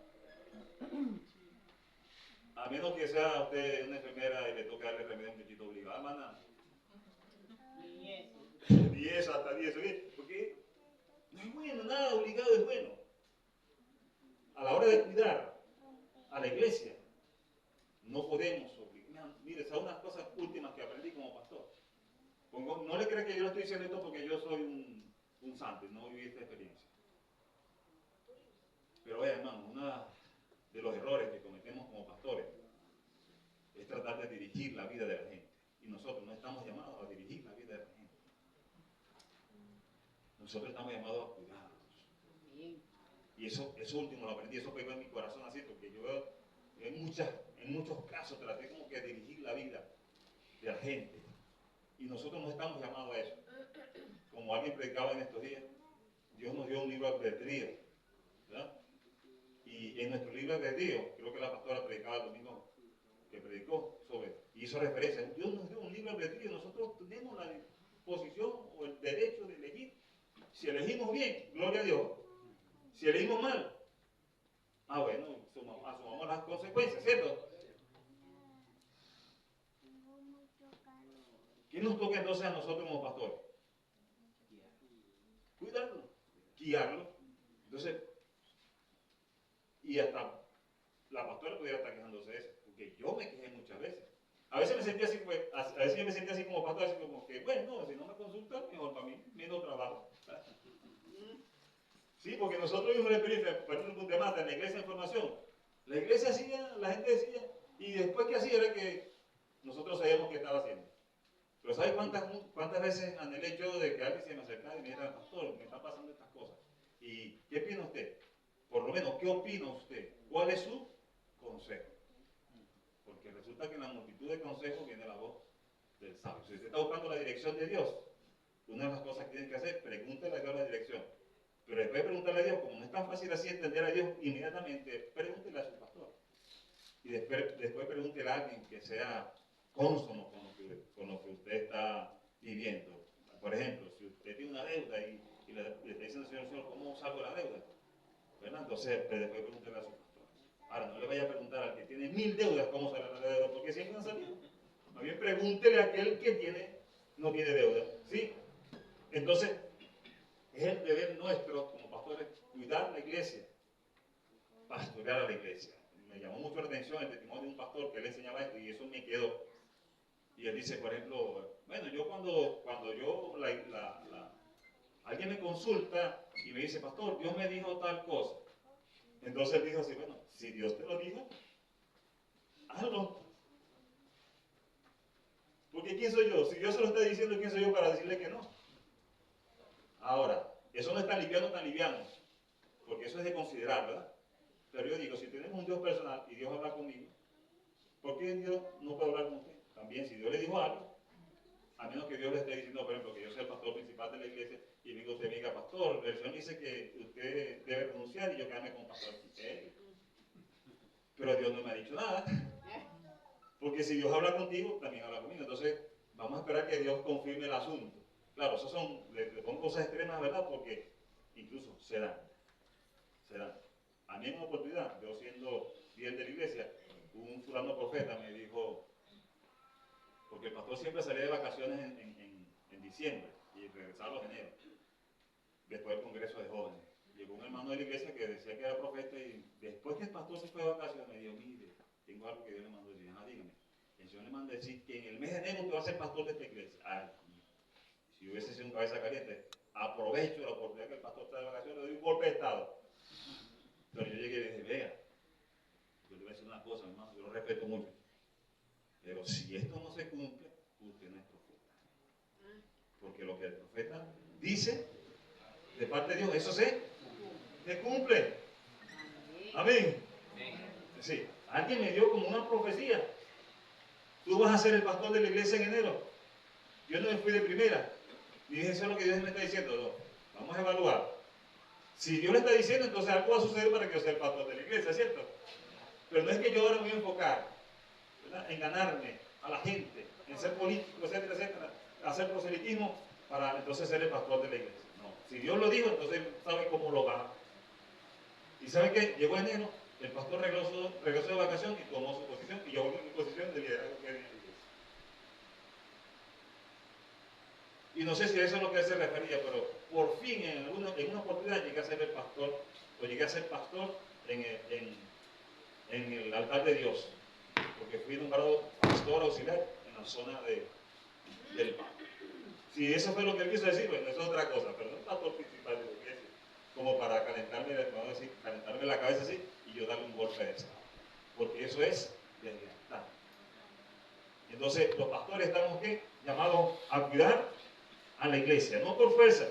A menos que sea usted una enfermera y le toque darle remedio a un muchachito obligado, hermana. Ni eso, hasta 10, ¿sí? Porque no es bueno, nada obligado es bueno. A la hora de cuidar a la iglesia, no podemos obligar. Mire, son unas cosas últimas que aprendí como pastor. No le crea que yo le estoy diciendo esto porque yo soy un santo y no viví esta experiencia. Pero vaya, hermano, uno de los errores que cometemos como pastores es tratar de dirigir la vida de la gente. Y nosotros no estamos llamados a dirigir la vida de la gente. Nosotros estamos llamados a cuidarlos. Y eso último lo aprendí, eso pegó en mi corazón así, porque yo veo en muchos casos traté como que dirigir la vida de la gente. Y nosotros no estamos llamados a eso. Como alguien predicaba en estos días, Dios nos dio un libro de albedrío, ¿verdad? Y en nuestro libro de albedrío, creo que la pastora predicaba el domingo que predicó sobre, y hizo referencia, Dios nos dio un libro de albedrío, nosotros tenemos la disposición o el derecho de elegir. Si elegimos bien, gloria a Dios. Si elegimos mal, bueno, asumamos las consecuencias, ¿cierto? ¿Qué nos toca entonces a nosotros como pastores? Cuidarlo, guiarlo. Entonces, y hasta la pastora pudiera estar quejándose de eso, porque yo me quejé muchas veces. A veces me sentía así, a veces yo me sentía así como pastor, así como que, bueno, si no me consultan, mejor para mí, menos trabajo. Sí, porque nosotros vimos la experiencia, por ejemplo, un tema en la iglesia de formación. La iglesia hacía, la gente decía, y después que hacía era que nosotros sabíamos qué estaba haciendo. Pero ¿sabe cuántas veces anhelé yo de que alguien se me acercara y me dijera, pastor, me están pasando estas cosas? ¿Y qué opina usted? Por lo menos, ¿qué opina usted? ¿Cuál es su consejo? Porque resulta que en la multitud de consejos viene la voz del sabio. Si usted está buscando la dirección de Dios, una de las cosas que tiene que hacer, pregúntele a Dios la dirección. Pero después de preguntarle a Dios, como no es tan fácil así entender a Dios inmediatamente, pregúntele a su pastor. Y después pregúntele a alguien que sea cónsono con lo que usted está viviendo. Por ejemplo, si usted tiene una deuda y le está diciendo al Señor, ¿cómo salgo la deuda? ¿Verdad? Entonces, después pregúntele a su pastor. Ahora, no le vaya a preguntar al que tiene 1000 deudas cómo sale la deuda, porque siempre han salido. Más bien pregúntele a aquel que no tiene deuda. ¿Sí? Entonces, es el deber nuestro como pastores cuidar la iglesia, pastorear a la iglesia. Me llamó mucho la atención el testimonio de un pastor que le enseñaba esto y eso me quedó. Y él dice, por ejemplo, bueno, yo cuando yo alguien me consulta y me dice, pastor, Dios me dijo tal cosa. Entonces él dijo así, bueno, si Dios te lo dijo, hazlo. Porque ¿quién soy yo? Si Dios se lo está diciendo, ¿quién soy yo para decirle que no? Ahora, eso no es tan liviano, porque eso es de considerar, ¿verdad? Pero yo digo, si tenemos un Dios personal y Dios habla conmigo, ¿por qué Dios no puede hablar con usted? También, si Dios le dijo algo, a menos que Dios le esté diciendo, por ejemplo, que yo sea el pastor principal de la iglesia y venga usted y me diga, pastor, el Señor dice que usted debe renunciar y yo quedarme con pastor. Pero Dios no me ha dicho nada. Porque si Dios habla contigo, también habla conmigo. Entonces, vamos a esperar que Dios confirme el asunto. Claro, eso son cosas extremas, ¿verdad? Porque incluso se dan. A mí en una oportunidad, yo siendo líder de la iglesia, un fulano profeta me dijo, porque el pastor siempre salía de vacaciones en diciembre y regresaba a los enero, después del congreso de jóvenes. Llegó un hermano de la iglesia que decía que era profeta y después que el pastor se fue de vacaciones me dijo, mire, tengo algo que Dios le mandó decir. Dígame. El Señor le mandó decir que en el mes de enero usted va a ser pastor de esta iglesia. Ay, si hubiese sido un cabeza caliente, aprovecho la oportunidad que el pastor está de vacaciones, le doy un golpe de estado. Pero yo llegué y le dije, vea, yo le voy a decir una cosa, hermano, yo lo respeto mucho. Pero si esto no se cumple, usted no es profeta. Porque lo que el profeta dice de parte de Dios, eso se cumple. Amén. Sí, alguien me dio como una profecía. Tú vas a ser el pastor de la iglesia en enero. Yo no me fui de primera. Y dije, eso es lo que Dios me está diciendo. No, vamos a evaluar. Si Dios le está diciendo, entonces algo va a suceder para que yo sea el pastor de la iglesia, ¿cierto? Pero no es que yo ahora me voy a enfocar, ¿verdad?, en ganarme a la gente, en ser político, etcétera, etcétera, hacer proselitismo para entonces ser el pastor de la iglesia. No, si Dios lo dijo, entonces sabe cómo lo va. Y sabe que llegó enero, el pastor regresó de vacación y tomó su posición, y yo volví a mi posición de liderazgo que hay en la iglesia. Y no sé si eso es lo que él se refería, pero por fin en una oportunidad llegué a ser el pastor, o llegué a ser pastor en el altar de Dios, porque fui nombrado pastor auxiliar en la zona del Papa. Si eso fue lo que él quiso decir, bueno, eso es otra cosa, pero no es pastor principal de la iglesia, como para calentarme la cabeza así y yo darle un golpe de estado, porque eso es de lealtad. Entonces, los pastores estamos ¿qué? Llamados a cuidar a la iglesia, no por fuerza,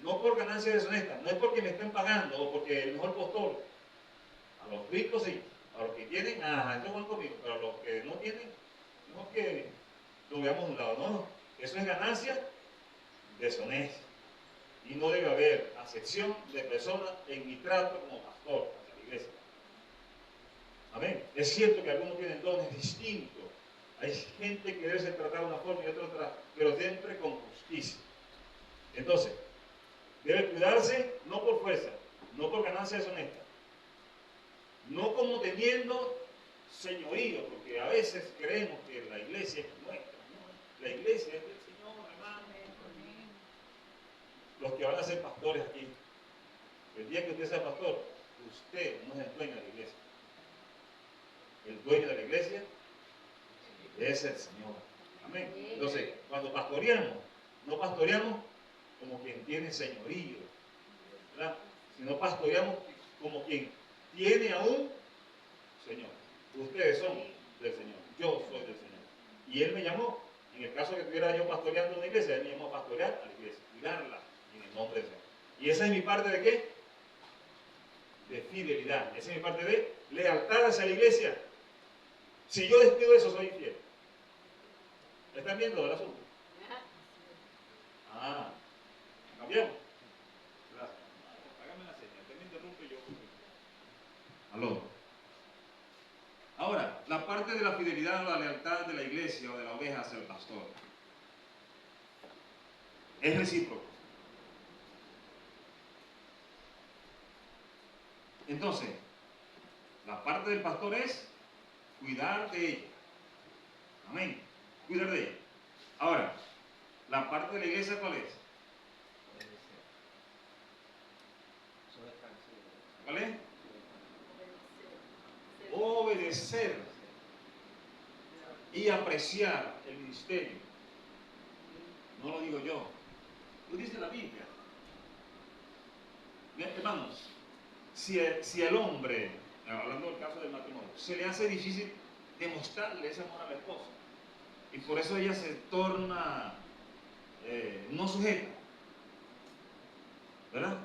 no por ganancias deshonestas, no es porque me estén pagando o porque el mejor postor. A los ricos sí, a los que tienen, estos van conmigo, pero a los que no tienen, no es que lo veamos de un lado, no, eso es ganancia deshonesta. Y no debe haber acepción de personas en mi trato como pastor hacia la iglesia. Amén. Es cierto que algunos tienen dones distintos. Hay gente que debe ser tratada de una forma y otra, pero siempre con justicia. Entonces, debe cuidarse no por fuerza, no por ganancia deshonesta, no como teniendo señorío, porque a veces creemos que la iglesia es nuestra, ¿no? La iglesia es del Señor, hermano. Los que van a ser pastores aquí, el día que usted sea pastor, usted no es el dueño de la iglesia. El dueño de la iglesia es el Señor. Amén. Entonces, cuando pastoreamos, no pastoreamos como quien tiene señorío, ¿verdad?, sino pastoreamos como quien tiene a un Señor. Ustedes son del Señor, yo soy del Señor. Y Él me llamó, en el caso que estuviera yo pastoreando una iglesia, Él me llamó a pastorear a la iglesia, cuidarla en el nombre del Señor. Y esa es mi parte de ¿qué? De fidelidad. Esa es mi parte de lealtad hacia la iglesia. Si yo despido eso, soy infiel. ¿Están viendo el asunto? ¿Cambiamos? Gracias. Hágame la señal. Usted me interrumpe y yo. Aló. Ahora, la parte de la fidelidad o la lealtad de la iglesia o de la oveja hacia el pastor es recíproco. Entonces, la parte del pastor es cuidar de ella. Amén. Cuidar de ella. Ahora, la parte de la iglesia, ¿cuál es? ¿Cuál es? Obedecer y apreciar el ministerio. No lo digo yo, lo dice la Biblia. Bien, hermanos, si el hombre, hablando del caso del matrimonio, se le hace difícil demostrarle ese amor a la esposa, y por eso ella se torna no sujeta, ¿verdad?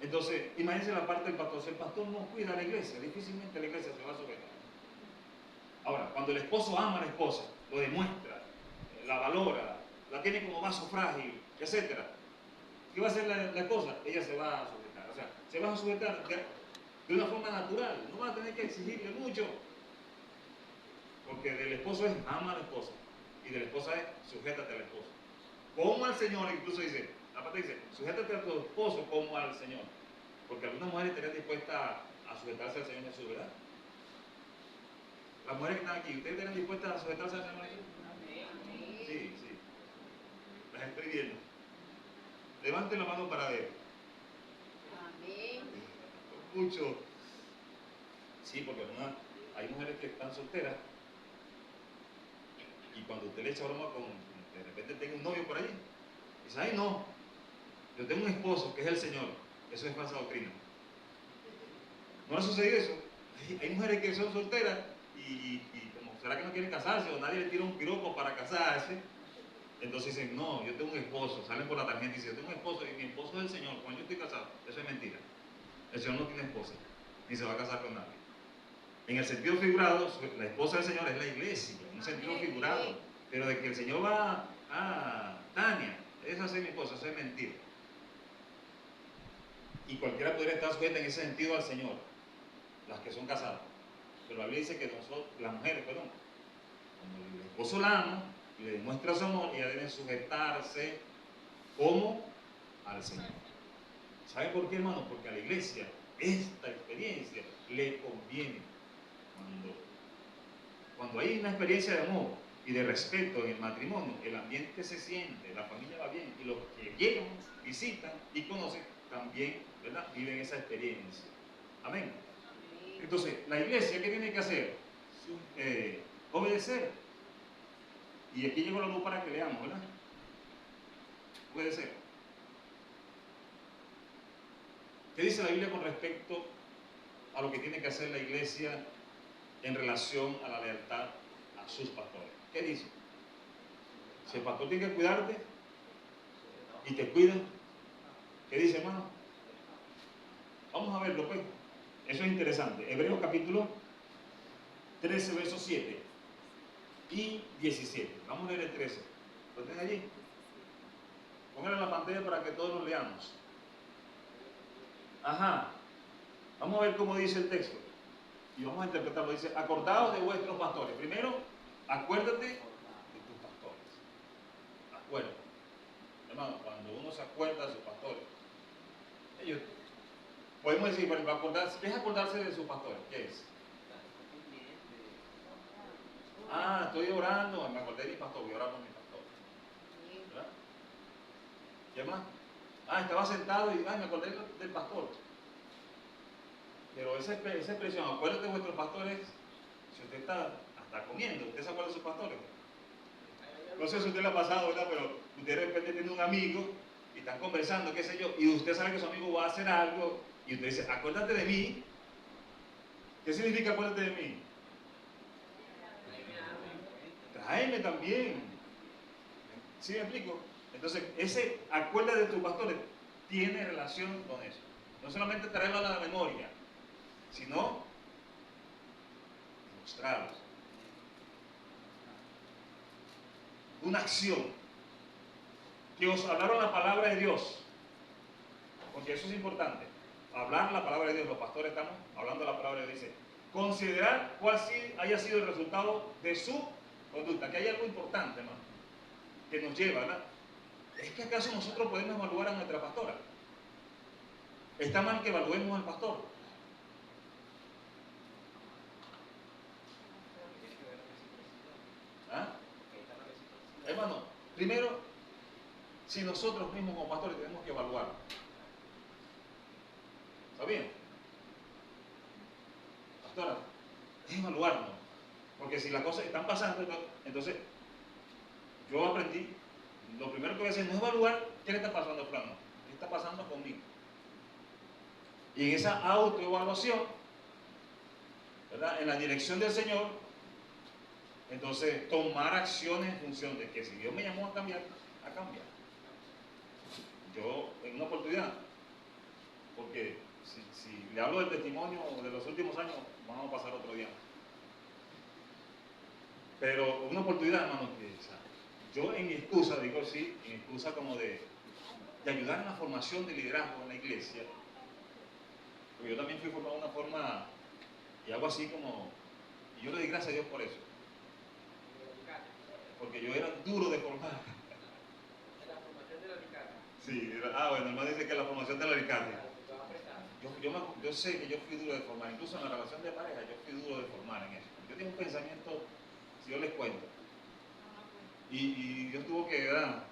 Entonces, imagínense la parte del pastor. Si el pastor no cuida a la iglesia, difícilmente la iglesia se va a sujetar. Ahora, cuando el esposo ama a la esposa, lo demuestra, la valora, la tiene como vaso frágil, etc., ¿qué va a hacer la esposa? Ella se va a sujetar. O sea, se va a sujetar de una forma natural. No va a tener que exigirle mucho. Porque del esposo es ama a la esposa y de la esposa es sujétate al esposo. Como al Señor, incluso dice, aparte dice, sujétate a tu esposo como al Señor. Porque algunas mujeres estarían dispuestas a sujetarse al Señor Jesús, ¿verdad? Las mujeres que están aquí, ¿ustedes estarían dispuestas a sujetarse al Señor Jesús? Sí, sí. Las estoy viendo. Levanten la mano para ver. Amén. Mucho. Sí, porque hay mujeres que están solteras y cuando usted le echa broma con, de repente tenga un novio por allí, dice, ay no, yo tengo un esposo que es el Señor. Eso es falsa doctrina. ¿No le ha sucedido eso? Hay mujeres que son solteras y como será que no quieren casarse o nadie le tira un piropo para casarse, entonces dicen, no, yo tengo un esposo, salen por la tangente y dicen, yo tengo un esposo y mi esposo es el Señor, cuando yo estoy casado. Eso es mentira. El Señor no tiene esposa, ni se va a casar con nadie. En el sentido figurado, la esposa del Señor es la iglesia, en un sentido figurado. Pero de que el Señor va a Tania, esa es mi esposa, eso es mentira. Y cualquiera podría estar sujeta en ese sentido al Señor, las que son casadas. Pero la Biblia dice que nosotros, las mujeres, perdón, cuando el esposo la ama y le demuestra su amor, ellas deben sujetarse como al Señor. ¿Sabe por qué, hermano? Porque a la iglesia esta experiencia le conviene. Cuando hay una experiencia de amor y de respeto en el matrimonio, el ambiente se siente, la familia va bien y los que llegan, visitan y conocen también, ¿verdad?, viven esa experiencia. Amén. Entonces, la iglesia, ¿qué tiene que hacer? Obedecer. Y aquí llegó la luz para que leamos, ¿verdad? Obedecer. ¿Qué dice la Biblia con respecto a lo que tiene que hacer la iglesia en relación a la lealtad a sus pastores? ¿Qué dice? Si el pastor tiene que cuidarte y te cuida, ¿qué dice, hermano? Vamos a verlo, pues. Eso es interesante. Hebreos capítulo 13, versos 7 y 17. Vamos a leer el 13. ¿Lo tienen allí? Pónganlo en la pantalla para que todos lo leamos. Ajá. Vamos a ver cómo dice el texto. Y vamos a interpretarlo. Dice, acordaos de vuestros pastores. Primero, acuérdate de tus pastores. Acuérdate. Hermano, cuando uno se acuerda de sus pastores, ellos, podemos decir, por ejemplo, acordarse. ¿Qué es acordarse de sus pastores? ¿Qué es? Ah, estoy orando, me acordé de mi pastor, voy a orar por mi pastor. ¿Verdad? ¿Qué más? Ah, estaba sentado y me acordé del pastor. Pero esa expresión, acuérdate de vuestros pastores, si usted está hasta comiendo, ¿usted se acuerda de sus pastores? No sé si a usted le ha pasado, ¿verdad? Pero usted de repente tiene un amigo y están conversando, qué sé yo, y usted sabe que su amigo va a hacer algo y usted dice, acuérdate de mí. ¿Qué significa acuérdate de mí? Tráeme también. ¿Sí me explico? Entonces, ese acuérdate de tus pastores tiene relación con eso. No solamente traerlo a la memoria, sino demostrarlos. Una acción. Que os hablaron la palabra de Dios. Porque eso es importante. Hablar la palabra de Dios. Los pastores estamos hablando la palabra de Dios. Dice, considerar cuál haya sido el resultado de su conducta. Que hay algo importante, hermano, que nos lleva, ¿verdad? ¿Es que acaso nosotros podemos evaluar a nuestra pastora? ¿Está mal que evaluemos al pastor? ¿Ah? Hermano, primero, si nosotros mismos como pastores tenemos que evaluar. ¿Está bien? Pastora, es evaluarnos. Porque si las cosas están pasando, entonces yo aprendí, lo primero que voy a hacer no es evaluar qué le está pasando a fulano, qué está pasando conmigo. Y en esa autoevaluación, ¿verdad?, en la dirección del Señor, entonces tomar acciones en función de que si Dios me llamó a cambiar, a cambiar. Yo, en una oportunidad, porque si le hablo del testimonio de los últimos años, vamos a pasar otro día. Pero una oportunidad, hermano, que yo en mi excusa, digo sí, en mi excusa como de ayudar en la formación de liderazgo en la iglesia, porque yo también fui formado de una forma, y algo así como, y yo le di gracias a Dios por eso. porque yo era duro de formar. En la formación de la Alicante. Sí, bueno, hermano dice que la formación del alicate. Claro, te va a prestar. Yo sé que yo fui duro de formar, incluso en la relación de pareja yo fui duro de formar en eso. Yo tengo un pensamiento, si yo les cuento, y Dios tuvo que, ¿verdad?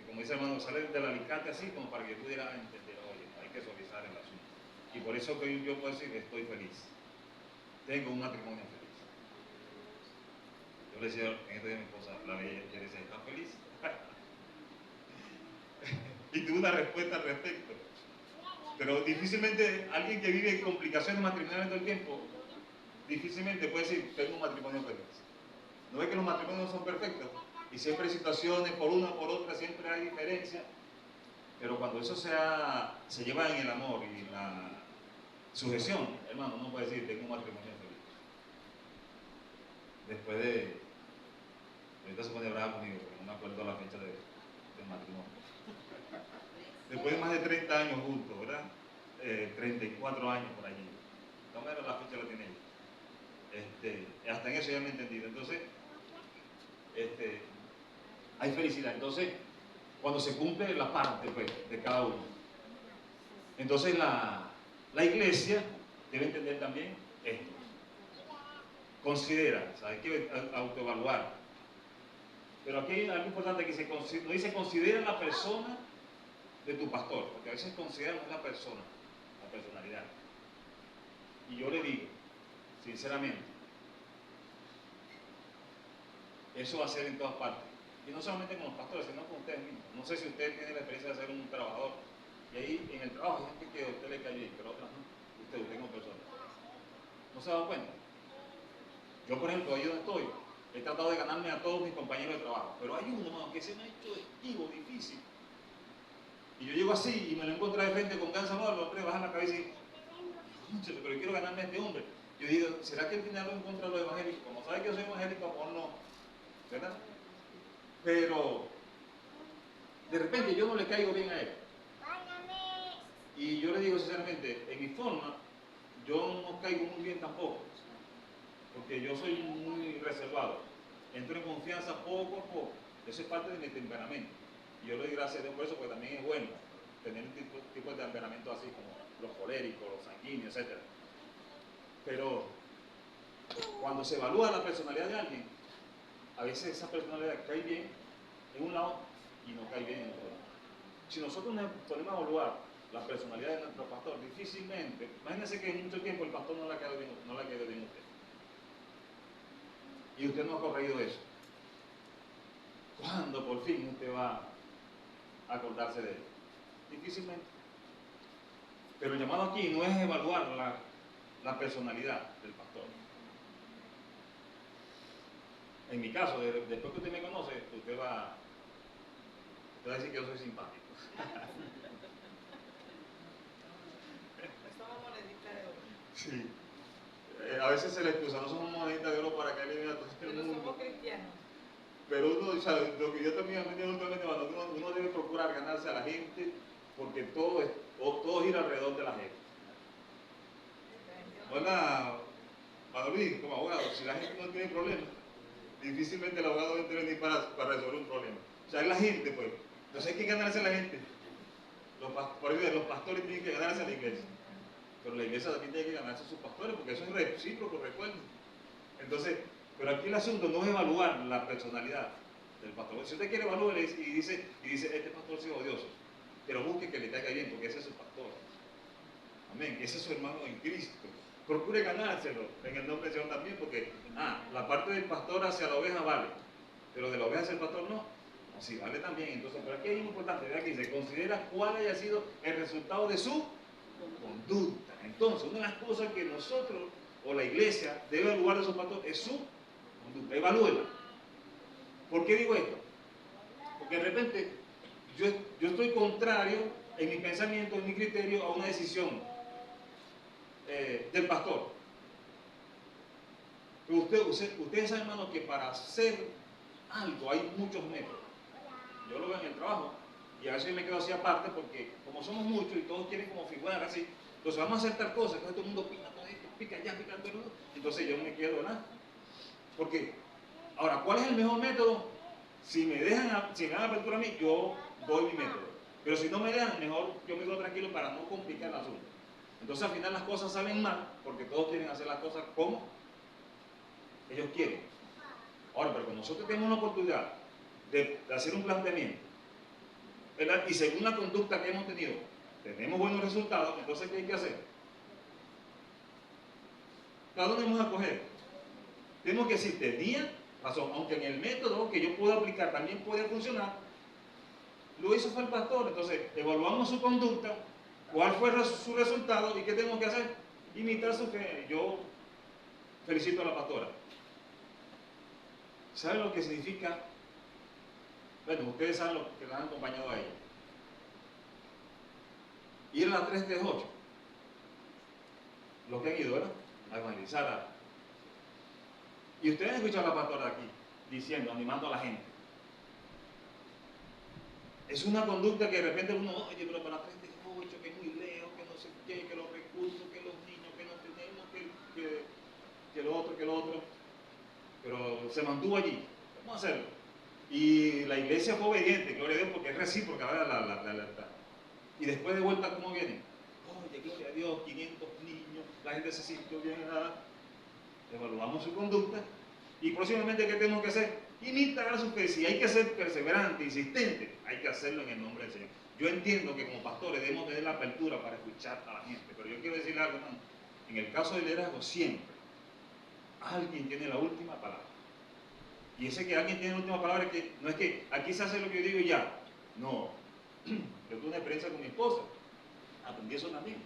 Como dice el hermano, salir del alicate así como para que yo pudiera entender, oye, hay que suavizar el asunto. Y por eso que yo puedo decir que estoy feliz. Tengo un matrimonio feliz. Yo le decía en este día a mi esposa, la veía, y le decía, ¿estás feliz? Y tuve una respuesta al respecto. Pero difícilmente alguien que vive complicaciones matrimoniales todo el tiempo, difícilmente puede decir, tengo un matrimonio feliz. ¿No es que los matrimonios no son perfectos? Y siempre hay situaciones, por una o por otra, siempre hay diferencias. Pero cuando eso se lleva en el amor y la sujeción, hermano, no puede decir, tengo un matrimonio feliz. Después de... Ahorita se pone brava conmigo, porque no me acuerdo la fecha del matrimonio. Después de más de 30 años juntos, ¿verdad? 34 años por allí. No menos la fecha la tiene ella. Hasta en eso ya me he entendido. Entonces, hay felicidad. Entonces, cuando se cumple la parte pues, de cada uno. Entonces, la iglesia debe entender también esto. Considera, o sea, hay que autoevaluar. Pero aquí hay algo importante que no dice considera la persona de tu pastor, porque a veces consideran la persona, la personalidad. Y yo le digo, sinceramente, eso va a ser en todas partes. Y no solamente con los pastores, sino con ustedes mismos. No sé si usted tiene la experiencia de ser un trabajador. Y ahí en el trabajo hay gente que a usted le cae bien, pero otras no. Usted como persona. ¿No se ha dado cuenta? Yo, por ejemplo, ahí donde estoy, he tratado de ganarme a todos mis compañeros de trabajo. Pero hay uno, hermano, que se me ha hecho esquivo, difícil. Y yo llego así y me lo encuentro de frente con ganso, no, el hombre baja la cabeza y dice, pero yo quiero ganarme a este hombre. Yo digo, ¿será que al final lo encuentra los evangélicos? Como sabe que yo soy evangélico, amor no, ¿verdad? Pero de repente yo no le caigo bien a él. Y yo le digo sinceramente, en mi forma, yo no caigo muy bien tampoco, porque yo soy muy reservado. Entro en confianza poco a poco. Eso es parte de mi temperamento. Y yo le doy gracias a Dios por eso, porque también es bueno tener un tipo de temperamento así, como los coléricos, los sanguíneos, etc. Pero cuando se evalúa la personalidad de alguien, a veces esa personalidad cae bien en un lado y no cae bien en otro lado. Si nosotros nos ponemos a evaluar la personalidad de nuestro pastor, difícilmente, imagínense que en mucho tiempo el pastor no le ha quedado bien, no le ha quedado bien a usted. Y usted no ha corregido eso. ¿Cuándo por fin usted va a acordarse de él? Difícilmente. Pero el llamado aquí no es evaluar la personalidad del pastor. En mi caso, después que usted me conoce, usted va a decir que yo soy simpático. Somos moneditas de oro. Sí. A veces se le excusa, no somos moneditas de oro para que alguien vea todo el Pero mundo. somos cristianos. Pero uno, ¿sabe? Lo que yo también aprendí últimamente, uno debe procurar ganarse a la gente, porque todo gira alrededor de la gente. Hola, Luis, como abogado, si la gente no tiene problemas, difícilmente el abogado va a intervenir para resolver un problema. O sea, es la gente, pues. Entonces hay que ganarse a la gente. Por eso los pastores tienen que ganarse a la iglesia. Pero la iglesia también tiene que ganarse a sus pastores, porque eso es recíproco, recuerden. Entonces, pero aquí el asunto no es evaluar la personalidad del pastor. Si usted quiere evaluar y dice, este pastor es odioso, pero busque que le caiga bien, porque ese es su pastor. Amén, ese es su hermano en Cristo. Procure ganárselo en el nombre del Señor también, porque la parte del pastor hacia la oveja vale, pero de la oveja hacia el pastor no. No, sí vale también. Entonces, pero aquí hay algo importante, ¿verdad? Que se considera cuál haya sido el resultado de su conducta. Entonces, una de las cosas que nosotros o la iglesia debe evaluar de su pastor es su conducta. Evalúela. ¿Por qué digo esto? Porque de repente yo estoy contrario en mi pensamiento, en mi criterio, a una decisión del pastor. Pero ustedes saben, hermano, que para hacer algo hay muchos métodos. Yo lo veo en el trabajo y a veces me quedo así aparte porque como somos muchos y todos quieren como figurar así, entonces vamos a hacer tal cosa, entonces todo el mundo pica todo esto, pica allá, pica todo, entonces yo me quedo, ¿verdad? Porque, ahora, ¿cuál es el mejor método? Si me dan apertura a mí, yo doy mi método. Pero si no me dejan, mejor yo me quedo tranquilo para no complicar el asunto. Entonces al final las cosas salen mal, porque todos quieren hacer las cosas como ellos quieren. Ahora, pero cuando nosotros tenemos una oportunidad de hacer un planteamiento, ¿verdad? Y según la conducta que hemos tenido, tenemos buenos resultados, entonces ¿qué hay que hacer? ¿A dónde vamos a coger? Tenemos que decir, tenía razón, aunque en el método que yo puedo aplicar también puede funcionar, lo hizo fue el pastor. Entonces evaluamos su conducta, cuál fue su resultado y qué tenemos que hacer, imitar su fe. Yo felicito a la pastora. ¿Saben lo que significa? Bueno, ustedes saben lo que la han acompañado a ella. Ir a las 3 de 8. Los que han ido, ¿verdad? A evangelizar. Y ustedes han escuchado a la pastora aquí diciendo, animando a la gente. Es una conducta que de repente uno, oye, pero para 3 de 8, que es muy lejos, que no sé qué, que los recursos, que los niños, que no tenemos, que lo otro. Pero se mantuvo allí. Vamos a hacerlo. Y la iglesia fue obediente, gloria a Dios, porque es recíproca, ¿verdad? La lealtad. Y después de vuelta, ¿cómo vienen? Oye, gloria a Dios, 500 niños, la gente se sintió bien, nada. Evaluamos su conducta y próximamente, ¿qué tenemos que hacer? Imitar a su fe. Si hay que ser perseverante, insistente, hay que hacerlo en el nombre del Señor. Yo entiendo que como pastores debemos tener la apertura para escuchar a la gente, pero yo quiero decirle algo, hermano. En el caso del liderazgo, siempre alguien tiene la última palabra. Y ese que alguien tiene la última palabra es que no es que aquí se hace lo que yo digo y ya. No. Yo tuve una experiencia con mi esposa. Aprendí eso también.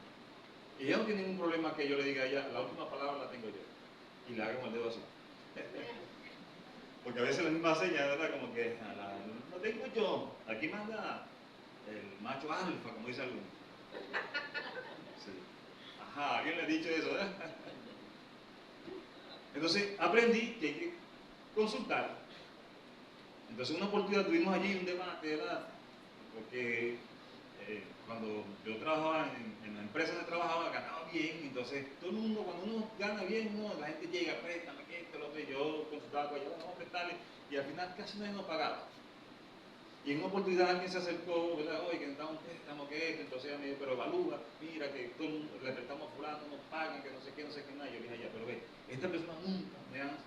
Ella no tiene ningún problema que yo le diga a ella, la última palabra la tengo yo. Y le hago con el dedo así. Porque a veces la misma seña, ¿verdad? Como que no tengo yo. Aquí manda el macho alfa, como dice alguno. Sí. Ajá, ¿alguien le ha dicho eso, verdad? Entonces aprendí que hay que consultar. Entonces una oportunidad tuvimos allí un debate, ¿verdad? Porque cuando yo trabajaba en la empresa donde trabajaba, ganaba bien. Entonces todo el mundo, cuando uno gana bien, la gente llega, préstame, que esto, lo otro. Yo consultaba con ellos, vamos a prestarle, y al final casi nadie nos pagaba. Y en una oportunidad alguien se acercó, ¿verdad? Oye, que necesitamos un préstamo, que esto. Entonces ella me dijo, pero evalúa, mira que todo el mundo le prestamos a fulano, nos pagan, que no sé qué, nada. Yo le dije, ya, pero ve, esta persona nunca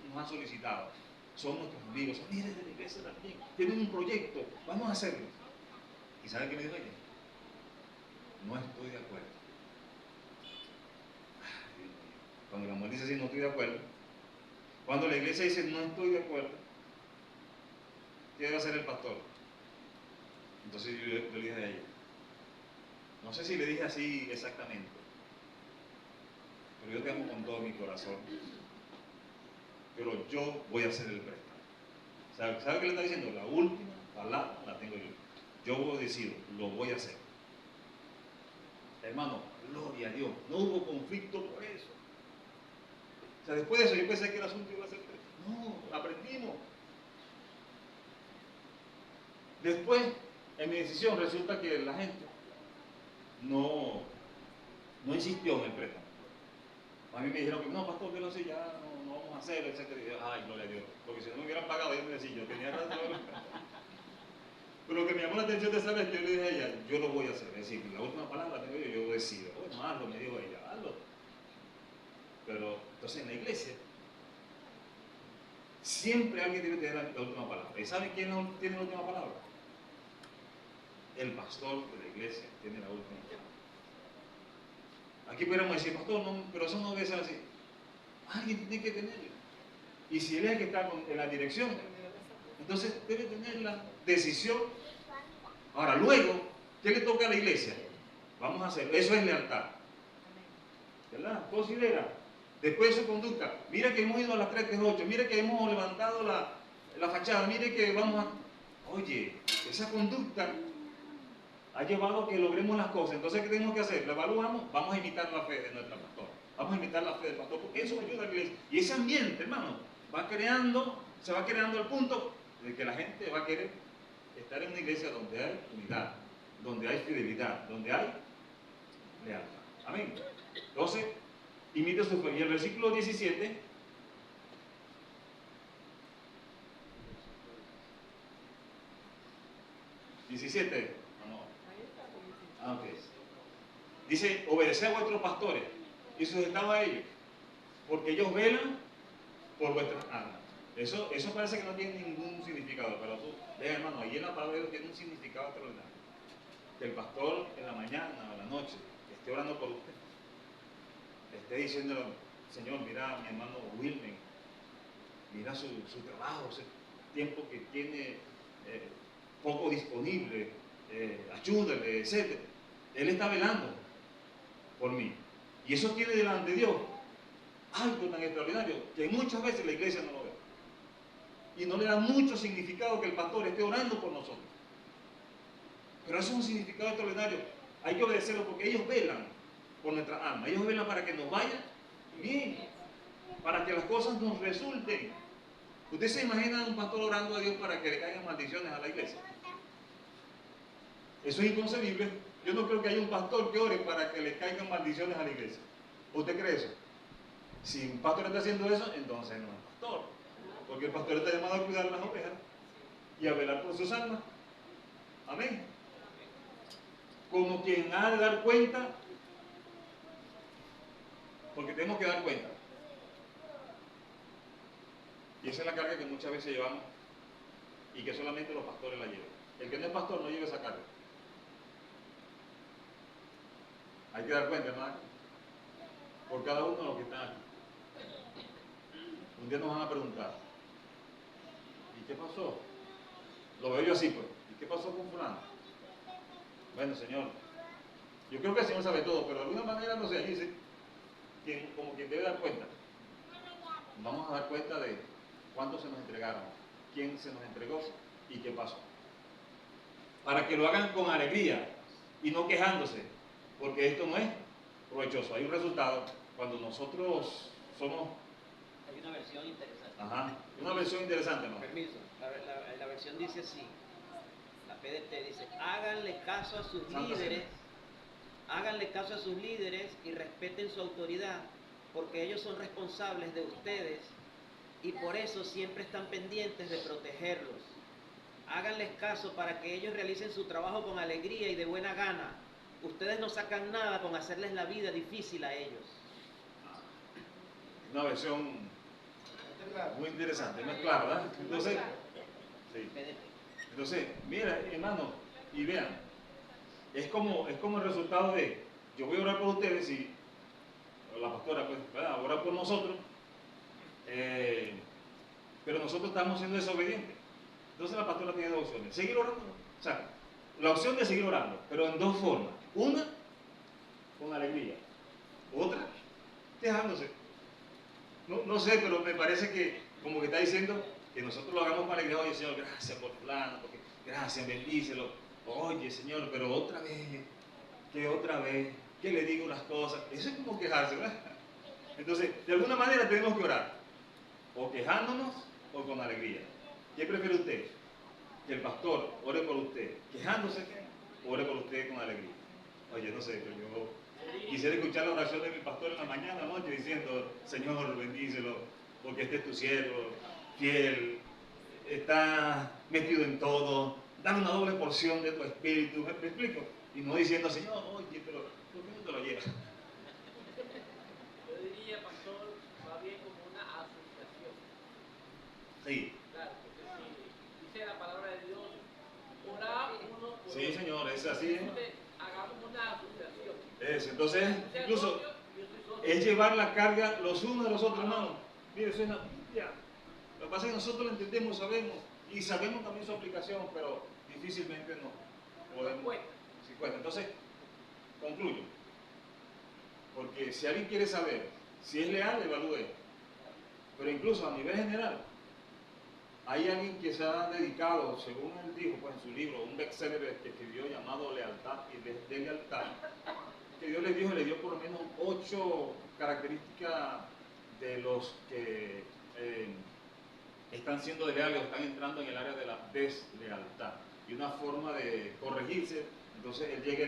nos ha solicitado. Son nuestros amigos, son líderes de la iglesia también, tienen un proyecto, vamos a hacerlo. ¿Y saben qué me dijo ella? No estoy de acuerdo. Cuando la mujer dice así, no estoy de acuerdo. Cuando la iglesia dice, no estoy de acuerdo, ¿qué debe hacer el pastor? Entonces yo le dije a ella, no sé si le dije así exactamente, pero yo te amo con todo mi corazón, pero yo voy a hacer el préstamo. ¿Sabe qué le está diciendo? La última palabra la tengo yo. Yo decido, lo voy a hacer. Hermano, gloria a Dios, no hubo conflicto por eso. O sea, después de eso yo pensé que el asunto iba a ser... No, aprendimos. Después, en mi decisión, resulta que la gente no insistió en el préstamo. A mí me dijeron que no, pastor, que no sé, ya no vamos a hacerlo, etc. Y yo, ay, gloria a Dios, porque si no me hubieran pagado, yo me decía, yo tenía razón. Pero lo que me llamó la atención de esa vez, yo le dije a ella, yo lo voy a hacer. Es decir, la última palabra tengo yo decido. Bueno, hazlo, me dijo ella, hazlo. Pero, entonces en la iglesia, siempre alguien tiene que tener la última palabra. ¿Y saben quién no tiene la última palabra? El pastor de la iglesia tiene la última palabra. Aquí pudiéramos decir, pastor, no, pero eso no debe ser así. Alguien tiene que tenerla. Y si él es el que está en la dirección, entonces debe tener la decisión. Ahora, luego, ¿qué le toca a la iglesia? Vamos a hacer, eso es lealtad. ¿Verdad? Considera. Después de su conducta, mira que hemos ido a las 3 de 8, mira que hemos levantado la fachada, mire que vamos a... Oye, esa conducta ha llevado a que logremos las cosas. Entonces, ¿qué tenemos que hacer? Lo evaluamos, vamos a imitar la fe de nuestra pastora. Vamos a imitar la fe del pastor, porque eso ayuda a la iglesia. Y ese ambiente, hermano, se va creando al punto de que la gente va a querer estar en una iglesia donde hay unidad, donde hay fidelidad, donde hay lealtad. Amén. Entonces, imita su fe. Y el versículo 17 17. No. Ahí está, porque sí. Ah, ok. Dice, obedeced a vuestros pastores y sujetad a ellos, porque ellos velan por vuestras almas. Eso parece que no tiene ningún significado, pero tú, vean hermano, ahí en la palabra de Dios tiene un significado extraordinario. Que el pastor en la mañana o en la noche esté orando por usted, esté diciéndole, Señor, mira a mi hermano Wilmer, mira su trabajo, ese tiempo que tiene poco disponible, ayúdale, etc. Él está velando por mí. Y eso tiene delante de Dios algo tan extraordinario que muchas veces la iglesia no lo ve. Y no le da mucho significado que el pastor esté orando por nosotros. Pero eso es un significado extraordinario. Hay que obedecerlo porque ellos velan por nuestra alma. Ellos velan para que nos vaya bien, para que las cosas nos resulten. ¿Usted se imagina a un pastor orando a Dios para que le caigan maldiciones a la iglesia? Eso es inconcebible. Yo no creo que haya un pastor que ore para que le caigan maldiciones a la iglesia. ¿Usted cree eso? Si un pastor está haciendo eso, entonces no es pastor. Porque el pastor está llamado a cuidar las ovejas y a velar por sus almas. Amén. Como quien ha de dar cuenta, porque tenemos que dar cuenta. Y esa es la carga que muchas veces llevamos y que solamente los pastores la llevan. El que no es pastor no lleva esa carga. Hay que dar cuenta, hermano, por cada uno de los que están aquí. Un día nos van a preguntar, ¿y qué pasó? Lo veo yo así, pues. ¿Y qué pasó con fulano? Bueno, Señor, yo creo que el Señor sabe todo, pero de alguna manera no sé, dice, como quien debe dar cuenta. Vamos a dar cuenta de cuántos se nos entregaron, quién se nos entregó y qué pasó. Para que lo hagan con alegría y no quejándose, porque esto no es provechoso. Hay un resultado cuando nosotros somos... Hay una versión interesante. Ajá, una versión interesante, ¿no? Permiso, la versión dice así, la PDT dice, háganle caso a sus líderes, háganle caso a sus líderes y respeten su autoridad, porque ellos son responsables de ustedes y por eso siempre están pendientes de protegerlos. Háganles caso para que ellos realicen su trabajo con alegría y de buena gana. Ustedes no sacan nada con hacerles la vida difícil a ellos. Una versión muy interesante, no es claro, ¿verdad? Entonces, sí. Entonces, mira, hermano, y vean, es como el resultado de, yo voy a orar por ustedes y la pastora, pues, ¿verdad? Orar por nosotros, pero nosotros estamos siendo desobedientes. Entonces la pastora tiene dos opciones, seguir orando, o sea, la opción de seguir orando, pero en dos formas. Una, con alegría. Otra, quejándose. No sé, pero me parece que como que está diciendo que nosotros lo hagamos con alegría. Oye, Señor, gracias por fulano, porque gracias, bendícelo. Oye, Señor, pero otra vez, que le digo las cosas. Eso es como quejarse, ¿verdad? Entonces, de alguna manera tenemos que orar, o quejándonos o con alegría. ¿Qué prefiere usted? Que el pastor ore por usted quejándose o ore por usted con alegría. Oye, no sé, pero yo quisiera escuchar la oración de mi pastor en la mañana, noche, diciendo, Señor, bendícelo, porque este es tu siervo, fiel, está metido en todo, dale una doble porción de tu espíritu, ¿me explico? Y no diciendo, Señor, oye, pero ¿por qué no te lo llevas? Yo diría, pastor, va bien como una asociación. Sí. Claro, porque si dice la palabra de Dios, orar uno por Sí, otro. Señor, es así. Entonces, hagamos una asociación. Entonces, Usted es incluso socio, yo soy socio. es llevar la carga los unos de los otros, hermanos. Mire, eso es la Biblia. Lo que pasa es que nosotros lo entendemos, sabemos, y sabemos también su aplicación, pero difícilmente no podemos. Sí, cuesta. Entonces, concluyo. Porque si alguien quiere saber si es leal, evalúe. Pero incluso a nivel general, hay alguien que se ha dedicado, según él dijo, pues en su libro, un bestseller que escribió llamado Lealtad y de Lealtad, que Dios le dijo, le dio por lo menos 8 características de los que están siendo desleales o están entrando en el área de la deslealtad. Y una forma de corregirse, entonces él llega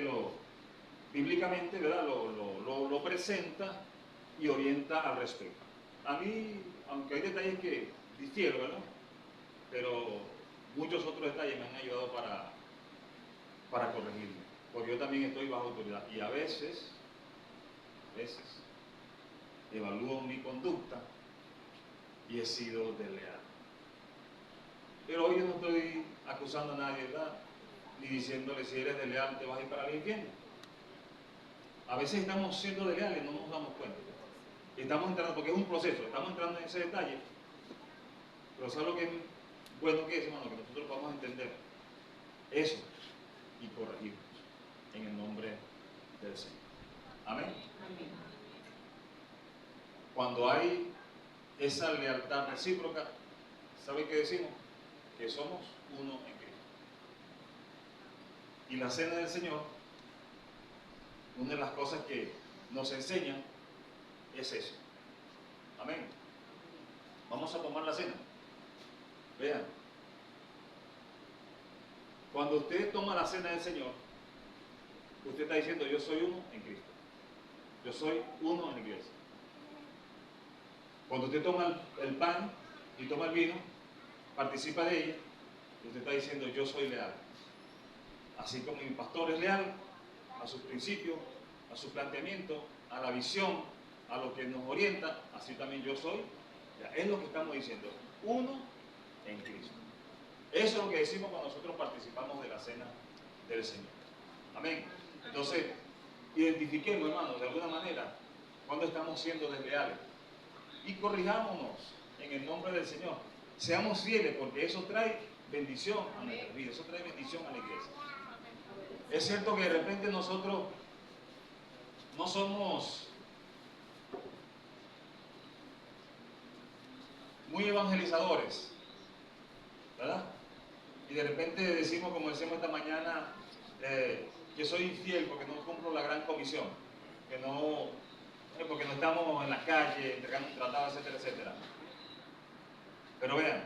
bíblicamente, ¿verdad? Lo presenta y orienta al respecto. A mí, aunque hay detalles que difiero, ¿verdad? Pero muchos otros detalles me han ayudado para corregirme, porque yo también estoy bajo autoridad y a veces evalúo mi conducta y he sido desleal. Pero hoy yo no estoy acusando a nadie, ¿verdad? Ni diciéndole si eres desleal te vas a ir para el infierno. A veces estamos siendo desleales y no nos damos cuenta. Estamos entrando, porque es un proceso, estamos entrando en ese detalle, pero ¿sabes lo que es bueno que es, hermano? Que nosotros podamos entender eso y corregirnos en el nombre del Señor. Amén. Cuando hay esa lealtad recíproca, ¿sabe qué decimos? Que somos uno en Cristo. Y la cena del Señor, una de las cosas que nos enseña es eso. Amén. Vamos a tomar la cena. Vean. Cuando usted toma la cena del Señor, usted está diciendo, yo soy uno en Cristo. Yo soy uno en la iglesia. Cuando usted toma el pan y toma el vino, participa de ella, usted está diciendo, yo soy leal. Así como mi pastor es leal a sus principios, a su planteamiento, a la visión, a lo que nos orienta, así también yo soy. Es lo que estamos diciendo, uno en Cristo. Eso es lo que decimos cuando nosotros participamos de la cena del Señor. Amén. Entonces, identifiquemos, hermanos, de alguna manera, cuando estamos siendo desleales. Y corrijámonos en el nombre del Señor. Seamos fieles, porque eso trae bendición a nuestra vida, eso trae bendición a la iglesia. Es cierto que de repente nosotros no somos muy evangelizadores, ¿verdad? Y de repente decimos, como decimos esta mañana, que soy infiel porque no cumplo la gran comisión, que no, porque no estamos en la calle entregando un tratado, etcétera, etcétera. Pero vean,